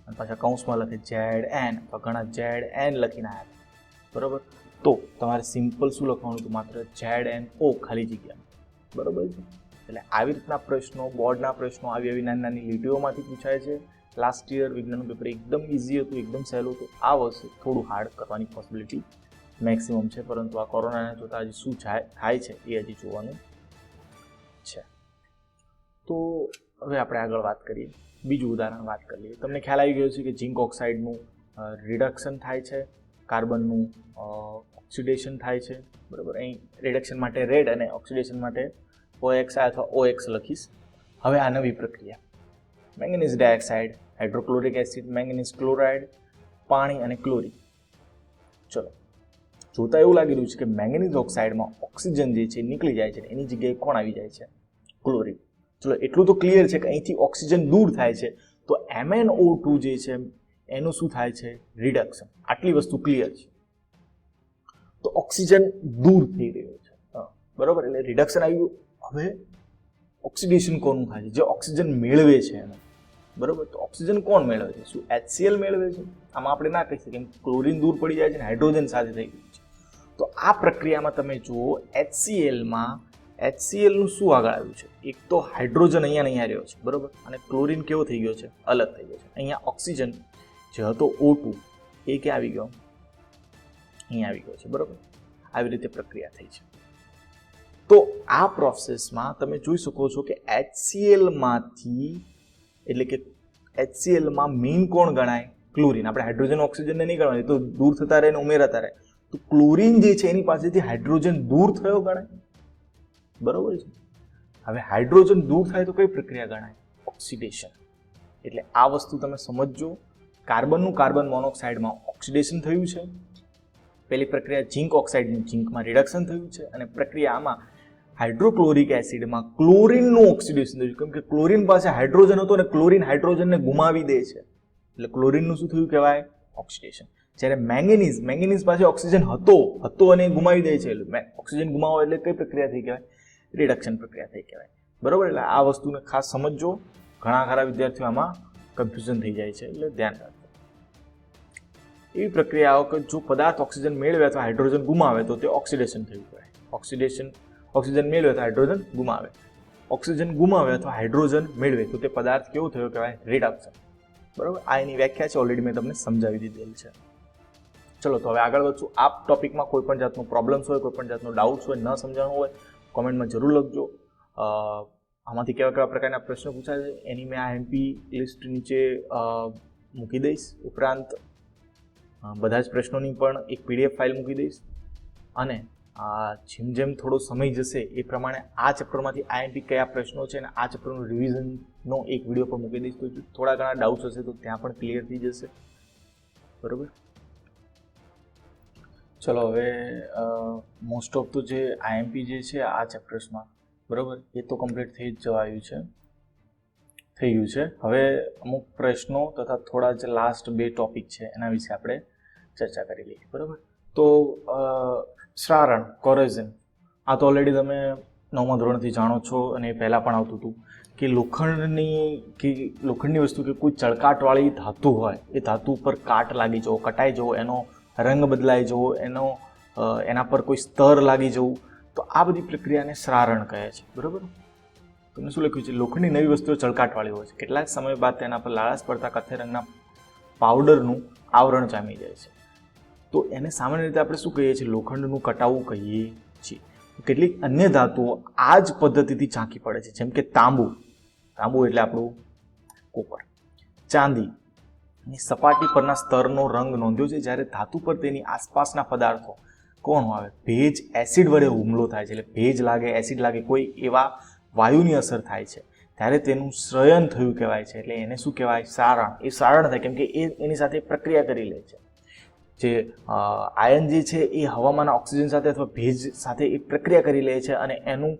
Speaker 1: અને પાછા કૌંસમાં લખે ZN, અથવા ઘણા ZN લખીને આવ્યા હતા, બરોબર. તો તમારે સિમ્પલ શું લખવાનું હતું? માત્ર ZnO ખાલી જગ્યા, બરોબર છે. એટલે આવી રીતના પ્રશ્નો, બોર્ડના પ્રશ્નો આવી નાની લીટીઓમાંથી પૂછાય છે. લાસ્ટ યર વિજ્ઞાનનું પેપર એકદમ ઇઝી હતું, એકદમ સહેલું હતું. આ વર્ષે થોડું હાર્ડ કરવાની પોસિબિલિટી મેક્સિમમ છે, પરંતુ આ કોરોનાને જોતા હજી શું થાય છે એ હજી જોવાનું છે. તો હવે આપણે આગળ વાત કરીએ. બીજું ઉદાહરણ વાત કરી લઈએ. તમને ખ્યાલ આવી ગયો છે કે ઝિંક ઓક્સાઇડનું રિડક્શન થાય છે, કાર્બનનું ઓક્સિડેશન થાય છે, બરાબર. અહીં રિડક્શન માટે રેડ અને ઓક્સિડેશન માટે OXI અથવા OX લખીશ. હવે આ નવી પ્રક્રિયા manganese dioxide, hydrochloric acid, manganese chloride, પાણી અને ક્લોરીન. ચલો, જોતા એવું લાગી રહ્યું છે કે મેંગેનીઝ ઓક્સાઇડમાં ઓક્સિજન જે છે નીકળી જાય છે, એની જગ્યાએ કોણ આવી જાય છે? ક્લોરીન. ચલો, એટલું તો ક્લિયર છે કે અહીંથી ઓક્સિજન દૂર થાય છે તો MnO2 જે છે એનું શું થાય છે? રિડક્શન. આટલી વસ્તુ ક્લિયર છે. તો ઓક્સિજન દૂર થઈ રહ્યો છે, બરોબર. એટલે રિડક્શન આવ્યું. હવે ઓક્સિડેશન કોનું થાય છે? જે ઓક્સિજન મેળવે છે એનું, બરોબર. તો ઓક્સિજન કોણ મેળવે છે? શું HCl મેળવે છે? આમાં આપણે ના કહી શકીએ, ક્લોરીન દૂર પડી જાય છે ને હાઇડ્રોજન સાથે થઈ ગયું છે. તો આ પ્રક્રિયામાં તમે જુઓ HClમાં HClનું શું આગળ આવ્યું છે? એક તો હાઇડ્રોજન અહીંયા રહ્યો છે, બરોબર. અને ક્લોરીન કેવો થઈ ગયો છે? અલગ થઈ ગયો છે. અહીંયા ઓક્સિજન જે હતો O2 એ ક્યાં આવી ગયો? અહીંયા આવી ગયો છે, બરોબર. આવી રીતે પ્રક્રિયા થઈ છે. તો આ પ્રોસેસમાં તમે જોઈ શકો છો કે HCl માંથી એટલે કે HCl માં મેઇન કોણ ગણાય? ક્લોરીન. આપણે હાઇડ્રોજન ઓક્સિજનને નહીં ગણવાનું, તો દૂર થતા રહે ને ઉમેરાતા રહે. તો ક્લોરીન જે છે એની પાસેથી હાઇડ્રોજન દૂર થયો ગણાય, બરોબર છે. હવે હાઇડ્રોજન દૂર થાય તો કઈ પ્રક્રિયા ગણાય? ઓક્સિડેશન. એટલે આ વસ્તુ તમે સમજજો. કાર્બનનું કાર્બન મોનોક્સાઇડમાં ઓક્સિડેશન થયું છે. પહેલી પ્રક્રિયા ઝિંક ઓક્સાઇડનું ઝિંકમાં રિડક્શન થયું છે, અને પ્રક્રિયામાં હાઇડ્રોક્લોરિક એસિડમાં ક્લોરીનનું ઓક્સિડેશન થયું, કેમ કે ક્લોરીન પાસે હાઇડ્રોજન હતો અને ક્લોરીન હાઇડ્રોજનને ગુમાવી દે છે, એટલે ક્લોરીનનું શું થયું કહેવાય? ઓક્સિડેશન. જ્યારે મેંગેનીઝ પાસે ઓક્સિજન હતો અને ગુમાવી દે છે, એટલે ઓક્સિજન ગુમાવો એટલે કઈ પ્રક્રિયા થઈ કહેવાય? રિડક્શન પ્રક્રિયા થઈ કહેવાય, બરોબર. એટલે આ વસ્તુને ખાસ સમજજો. ઘણા ખરા વિદ્યાર્થીઓ આમાં કન્ફ્યુઝન થઈ જાય છે, એટલે ધ્યાન રાખજો. એવી પ્રક્રિયાઓ કે જો પદાર્થ ઓક્સિજન મેળવે અથવા હાઇડ્રોજન ગુમાવે તો તે ઓક્સિડેશન થયું કહેવાય. ઓક્સિજન મેળવે તો હાઇડ્રોજન ગુમાવે. ઓક્સિજન ગુમાવે અથવા હાઇડ્રોજન મેળવે તો તે પદાર્થ કેવો થયો કહેવાય? રિડક્શન, બરોબર. આ એની વ્યાખ્યા છે, ઓલરેડી મેં તમને સમજાવી દીધેલ છે. ચલો તો હવે આગળ વધશું. આ ટોપિકમાં કોઈ પણ જાતનો પ્રોબ્લેમ્સ હોય, કોઈ પણ જાતનો ડાઉટ્સ હોય, ન સમજાણું હોય, કોમેન્ટમાં જરૂર લખજો. આમાંથી કેવા કેવા પ્રકારના પ્રશ્નો પૂછાય છે એની મેં આ MP લિસ્ટ નીચે મૂકી દઈશ. ઉપરાંત બધા જ પ્રશ્નોની પણ એક PDF ફાઇલ મૂકી દઈશ, અને જેમ જેમ થોડો સમય જશે એ પ્રમાણે આ ચેપ્ટરમાંથી IMP કયા પ્રશ્નો છે અને આ ચેપ્ટરનું રિવિઝનનો એક વિડીયો પણ મૂકી દઈશ. તો થોડા ઘણા ડાઉટ્સ હશે તો ત્યાં પણ ક્લિયર થઈ જશે, બરોબર. ચલો હવે મોસ્ટ ઓફ તો જે IMP જે છે આ ચેપ્ટર્સમાં, બરોબર, એ તો કમ્પ્લીટ થઈ જ ગયું છે. હવે અમુક પ્રશ્નો તથા થોડા જે લાસ્ટ 2 ટોપિક છે એના વિશે આપણે ચર્ચા કરી લઈએ, બરોબર. તો શ્રારણ, કોરોઝન, આ તો ઓલરેડી તમે 9મા ધોરણથી જાણો છો, અને પહેલાં પણ આવતું હતું કે લોખંડની વસ્તુ કે કોઈ ચળકાટવાળી ધાતુ હોય, એ ધાતુ ઉપર કાટ લાગી જવો, કટાઈ જવો, એનો રંગ બદલાઈ જવો, એના પર કોઈ સ્તર લાગી જવું, તો આ બધી પ્રક્રિયાને શ્રારણ કહે છે, બરોબર. તમને શું લખ્યું છે? લોખંડની નવી વસ્તુઓ ચળકાટવાળી હોય છે, કેટલાક સમય બાદ તેના પર લાળાશ પડતા કથ્થઈ રંગના પાવડરનું આવરણ જામી જાય છે. તો એને સામાન્ય રીતે આપણે શું કહીએ છીએ? લોખંડનું કટાવું કહીએ છીએ. કેટલીક અન્ય ધાતુઓ આ જ પદ્ધતિથી ઝાંખી પડે છે, જેમ કે તાંબુ એટલે આપણું કોપર, ચાંદી ની સપાટી પરના સ્તરનો રંગ નોંધ્યો છે, જ્યારે ધાતુ પર તેની આસપાસના પદાર્થો કોણ આવે? ભેજ, એસિડ વડે હુમલો થાય છે, એટલે ભેજ લાગે, એસિડ લાગે, કોઈ એવા વાયુની અસર થાય છે ત્યારે તેનું શ્રયન થયું કહેવાય છે, એટલે એને શું કહેવાય? શ્રારણ. એ શ્રારણ થાય કેમ કે એની સાથે પ્રક્રિયા કરી લે છે. જે આયન જે છે એ હવામાનના ઓક્સિજન સાથે અથવા ભેજ સાથે એ પ્રક્રિયા કરી લે છે, અને એનું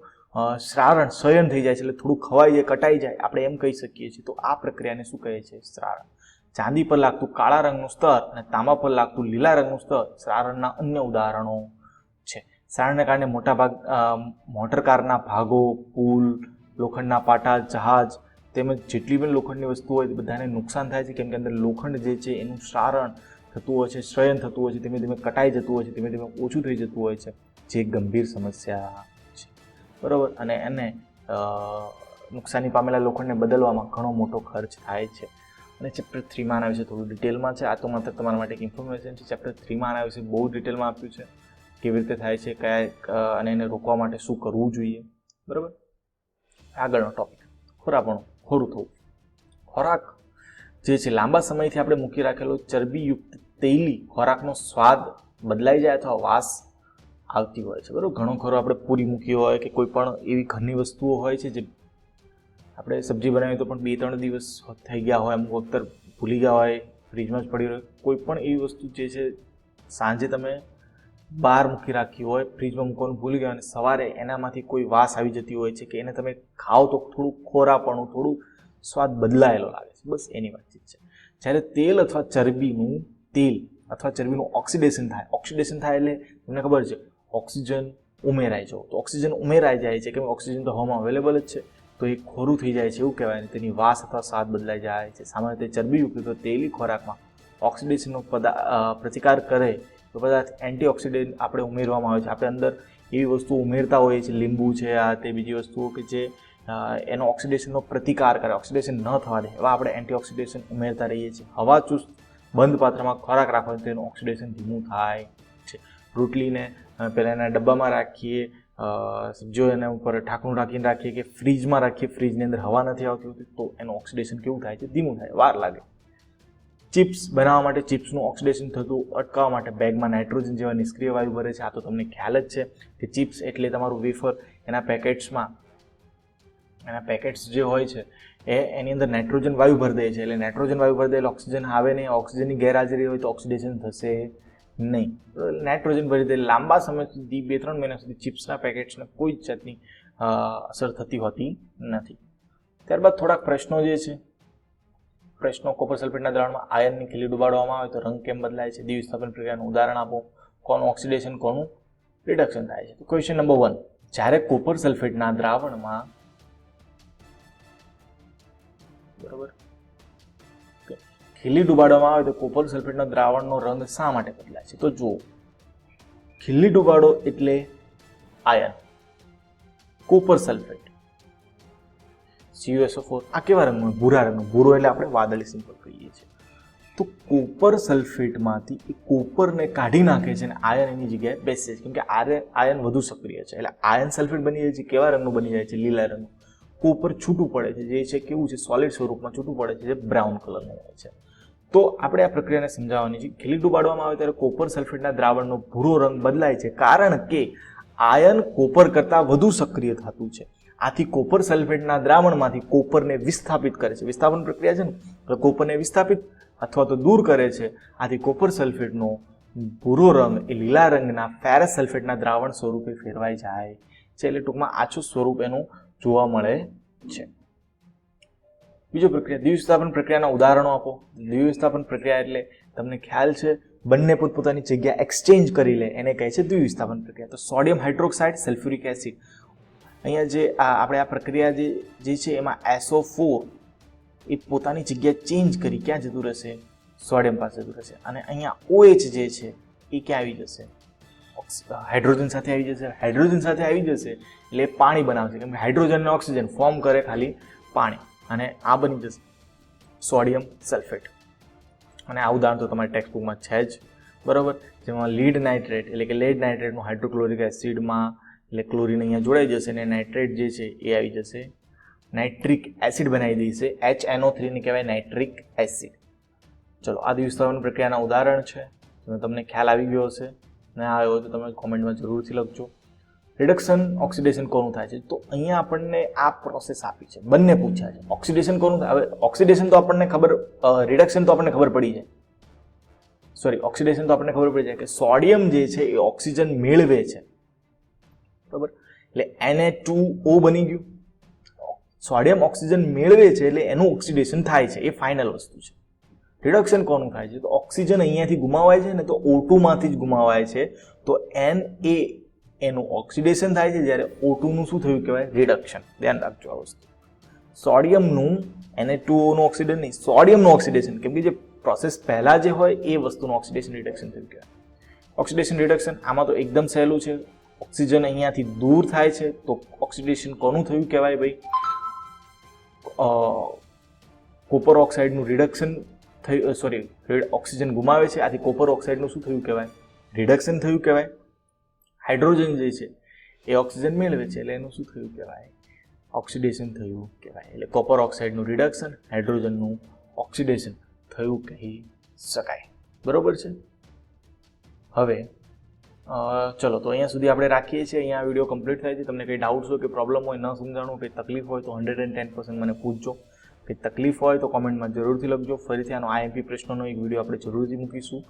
Speaker 1: શ્રારણ, શ્રયન થઈ જાય છે, એટલે થોડું ખવાઈ જાય, કટાઈ જાય, આપણે એમ કહી શકીએ છીએ. તો આ પ્રક્રિયાને શું કહે છે? શ્રારણ. ચાંદી પર લાગતું કાળા રંગનું સ્તર અને તાંબા પર લાગતું લીલા રંગનું સ્તર શ્રારણના અન્ય ઉદાહરણો છે. શ્રારણને કારણે મોટરકારના ભાગો, પુલ, લોખંડના પાટા, જહાજ તેમજ જેટલી પણ લોખંડની વસ્તુ હોય બધાને નુકસાન થાય છે, કેમ કે અંદર લોખંડ જે છે એનું શ્રારણ થતું હોય છે, શ્રયન થતું હોય છે, ધીમે ધીમે કટાઈ જતું હોય છે, ધીમે ધીમે ઓછું થઈ જતું હોય છે, જે ગંભીર સમસ્યા છે, બરાબર. અને એને નુકસાની પામેલા લોખંડને બદલવામાં ઘણો મોટો ખર્ચ થાય છે. અને ચેપ્ટર 3માં આના વિશે થોડું ડિટેલમાં છે. આ તો માત્ર તમારા માટે એક ઇન્ફોર્મેશન છે. ચેપ્ટર 3માં આના વિશે બહુ ડિટેલમાં આપ્યું છે, કેવી રીતે થાય છે, કયા અને એને રોકવા માટે શું કરવું જોઈએ, બરાબર. આગળનો ટોપિક ખોરું થવું. ખોરાક જે છે લાંબા સમયથી આપણે મૂકી રાખેલો ચરબીયુક્ત તેલી ખોરાકનો સ્વાદ બદલાઈ જાય અથવા વાસ આવતી હોય છે, બરાબર. ઘણો ખરો આપણે પૂરી મૂકી હોય કે કોઈ પણ એવી ઘરની વસ્તુઓ હોય છે જે આપણે સબ્જી બનાવી તો પણ 2-3 દિવસ થઈ ગયા હોય, અમુક વખત ભૂલી ગયા હોય, ફ્રીજમાં જ પડી હોય. કોઈ પણ એવી વસ્તુ જે છે સાંજે તમે બહાર મૂકી રાખી હોય, ફ્રીજમાં મૂકવાનું ભૂલી ગયા અને સવારે એનામાંથી કોઈ વાસ આવી જતી હોય છે કે એને તમે ખાઓ તો થોડું ખોરાપણું, થોડું સ્વાદ બદલાયેલો લાગે છે, બસ એની વાતચીત છે. જ્યારે તેલ અથવા ચરબીનું ઓક્સિડેશન થાય એટલે તમને ખબર છે ઓક્સિજન ઉમેરાઈ જવો. તો ઓક્સિજન ઉમેરાઈ જાય છે, કેમ ઓક્સિજન તો હવામાં અવેલેબલ જ છે, તો એ ખોરું થઈ જાય છે એવું કહેવાય ને, તેની વાસ અથવા સ્વાદ બદલાઈ જાય છે. સામાન્ય રીતે ચરબીયુક્ત તો તેલી ખોરાકમાં ઓક્સિડેશનનો પ્રતિકાર કરે તો પદાર્થ એન્ટીઓક્સિડન્ટ આપણે ઉમેરવામાં આવે છે. આપણે અંદર એવી વસ્તુઓ ઉમેરતા હોઈએ છીએ, લીંબુ છે, આ તે બીજી વસ્તુઓ કે જે એનો ઓક્સિડેશનનો પ્રતિકાર કરે, ઓક્સિડેશન ન થવા દે, એવા આપણે એન્ટીઓક્સિડેશન ઉમેરતા રહીએ છીએ. હવા ચુસ્ત બંધ પાત્રમાં ખોરાક રાખવાથી તેનું ઓક્સિડેશન ધીમું થાય છે. રોટલીને પહેલાં એના ડબ્બામાં રાખીએ, જો એના ઉપર ઢાંકણું રાખીને રાખીએ કે ફ્રીજમાં રાખીએ, ફ્રીજની અંદર હવા નથી આવતી હોતી, તો એનું ઓક્સિડેશન કેવું થાય છે? ધીમું થાય, વાર લાગે. ચિપ્સ બનાવવા માટે ચિપ્સનું ઓક્સિડેશન થતું અટકાવવા માટે બેગમાં નાઇટ્રોજન જેવા નિષ્ક્રિય વાયુ ભરે છે. આ તો તમને ખ્યાલ જ છે કે ચિપ્સ એટલે તમારું વેફર, એના પેકેટ્સ જે હોય છે એની અંદર નાઇટ્રોજન વાયુ ભરી દે છે. એટલે નાઇટ્રોજન વાયુ ભરી દે એટલે ઓક્સિજન આવે નહીં. ઓક્સિજનની ગેરહાજરી હોય તો ઓક્સિડેશન થશે નહીં. નાઇટ્રોજન ભરી દે, લાંબા સમય સુધી 2-3 મહિના સુધી ચિપ્સના પેકેટ્સને કોઈ જ જાતની અસર થતી હોતી નથી. ત્યારબાદ થોડાક પ્રશ્નો જે છે, પ્રશ્નો: કોપર સલ્ફેટના દ્રાવણમાં આયનની ખીલી ડુબાડવામાં આવે તો રંગ કેમ બદલાય છે? દ્વિવિસ્થાપન પ્રક્રિયાનું ઉદાહરણ આપો. કોનું ઓક્સિડેશન, કોનું રિડક્શન થાય છે? તો ક્વેશ્ચન નંબર 1, જ્યારે કોપર સલ્ફેટના દ્રાવણમાં બરોબર ખીલી ડુબાડવામાં આવે તો કોપર સલ્ફેટના દ્રાવણનો રંગ શા માટે બદલાય છે? તો જુઓ, ખીલી ડુબાડો એટલે આયન, કોપર સલ્ફેટ CuSO4 આ કેવા રંગનું? ભૂરા રંગનું. ભૂરો એટલે આપણે વાદળી સિમ્પલ કહીએ છીએ. તો કોપર સલ્ફેટમાંથી એ કોપરને કાઢી નાખે છે અને આયન એની જગ્યાએ બેસે છે, કેમ કે આયન વધુ સક્રિય છે. એટલે આયન સલ્ફેટ બની જાય છે. કેવા રંગનું બની જાય છે? લીલા રંગનું. કોપર છૂટું પડે છે, જે છે કેવું છે? સોલિડ સ્વરૂપમાં છૂટું પડે છે, જે બ્રાઉન કલરનું હોય છે. તો આપણે આ પ્રક્રિયાને સમજાવવાની છે. ખીલી ડુબાડવામાં આવે ત્યારે કોપર સલ્ફેટના દ્રાવણનો ભૂરો રંગ બદલાય છે, કારણ કે આયન કોપર કરતાં વધુ સક્રિય થતું છે. આથી કોપર સલ્ફેટના દ્રાવણમાંથી કોપરને વિસ્થાપિત કરે છે. વિસ્થાપન પ્રક્રિયા છે ને, એટલે કોપરને વિસ્થાપિત અથવા તો દૂર કરે છે. આથી કોપર સલ્ફેટનો ભૂરો રંગ એ લીલા રંગના ફેરસ સલ્ફેટના દ્રાવણ સ્વરૂપે ફેરવાઈ જાય છે. એટલે ટૂંકમાં આછું સ્વરૂપ એનું જોવા મળે છે. બીજો પ્રક્રિયા, દ્વિવિસ્થાપન પ્રક્રિયાના ઉદાહરણો આપો. દ્વિવિસ્થાપન પ્રક્રિયા એટલે તમને ખ્યાલ છે, બંને પોતપોતાની જગ્યા એક્સચેન્જ કરી લે, એને કહે છે દ્વિવિસ્થાપન પ્રક્રિયા. તો સોડિયમ હાઇડ્રોક્સાઇડ, સલ્ફ્યુરિક એસિડ, અહીંયા જે આપણે આ પ્રક્રિયા જે છે એમાં SO4 એ પોતાની જગ્યા ચેન્જ કરી ક્યાં જતું રહેશે? સોડિયમ પાસે જતું રહેશે. અને અહીંયા OH જે છે એ ક્યાં આવી જશે? હાઇડ્રોજન સાથે આવી જશે. હાઇડ્રોજન સાથે આવી જશે એટલે પાણી બનાવશે, કેમ કે હાઇડ્રોજન અને ઓક્સિજન ફોર્મ કરે ખાલી પાણી, અને આ બની જશે સોડિયમ સલ્ફેટ. અને આ ઉદાહરણ તો તમારી ટેક્સ્ટ બુકમાં છે જ, બરોબર. જેમાં લીડ નાઇટ્રેટ એટલે કે લેડ નાઇટ્રેટનું હાઇડ્રોક્લોરિક એસિડમાં એટલે ક્લોરીન અહીંયા જોડાઈ જશે અને નાઇટ્રેટ જે છે એ આવી જશે, નાઇટ્રિક એસિડ બનાવી દઈશે. HNO3 ને કહેવાય નાઇટ્રિક એસિડ. ચલો, આ દ્વિવિસ્થાપન પ્રક્રિયાના ઉદાહરણ છે. તમને ખ્યાલ આવી ગયો હશે. ને આવ્યો હોય તો તમે કોમેન્ટમાં જરૂરથી લખજો. રિડક્શન ઓક્સિડેશન કોનું થાય છે? તો અહીંયા આપણને આ પ્રોસેસ આપી છે, બંને પૂછ્યા છે. ઓક્સિડેશન કોનું થાય? હવે ઓક્સિડેશન તો આપણને ખબર, રિડક્શન તો આપણને ખબર પડી જાય. ઓક્સિડેશન તો આપણને ખબર પડી જાય કે સોડિયમ જે છે એ ઓક્સિજન મેળવે છે, બરાબર. એટલે Na2O બની ગયું. સોડિયમ ઓક્સિજન મેળવે છે એટલે એનું ઓક્સિડેશન થાય છે, એ ફાઇનલ વસ્તુ છે. રિડક્શન કોનું થાય છે? તો ઓક્સિજન અહીંયાથી ગુમાવાય છે ને, તો O2 માંથી જ ગુમાવાય છે, તો Na એનું ઓક્સિડેશન થાય છે, જ્યારે O2 નું શું થયું કહેવાય? રિડક્શન. ધ્યાન રાખજો આ વસ્તુ. સોડિયમનું Na2O નું ઓક્સિડેશન નહીં, સોડિયમનું ઓક્સિડેશન, કેમ કે જે પ્રોસેસ પહેલા જે હોય એ વસ્તુનું ઓક્સિડેશન રિડક્શન થયું કહેવાય. ઓક્સિડેશન રિડક્શન આમાં તો એકદમ સહેલું છે. ઓક્સિજન અહીંયાથી દૂર થાય છે તો ઓક્સિડેશન કોનું થયું કહેવાય ભાઈ? કોપર ઓક્સાઇડનું રિડક્શન થયું, ઓક્સિજન ગુમાવે છે, આથી કોપર ઓક્સાઇડનું શું થયું કહેવાય? રિડક્શન થયું કહેવાય. હાઇડ્રોજન જે છે એ ઓક્સિજન મેળવે છે એટલે એનું શું થયું કહેવાય? ઓક્સિડેશન થયું કહેવાય. એટલે કોપર ઓક્સાઇડનું રિડક્શન, હાઇડ્રોજનનું ઓક્સિડેશન થયું કહી શકાય, બરોબર છે. હવે ચલો, તો અહીંયા સુધી આપણે રાખીએ છીએ. અહીંયા વિડીયો કમ્પ્લીટ થાય છે. તમને કંઈ ડાઉટ્સ હોય કે પ્રોબ્લેમ હોય, ન સમજાણું, કંઈ તકલીફ હોય તો 110% મને પૂછજો. કંઈ તકલીફ હોય તો કોમેન્ટમાં જરૂરથી લખજો. ફરીથી આનો IMP પ્રશ્નોનો એક વિડીયો આપણે જરૂરથી મૂકીશું.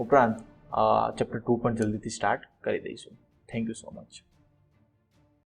Speaker 1: ઉપરાંત ચેપ્ટર 2 પણ જલ્દીથી સ્ટાર્ટ કરી દઈશું. Thank you so much.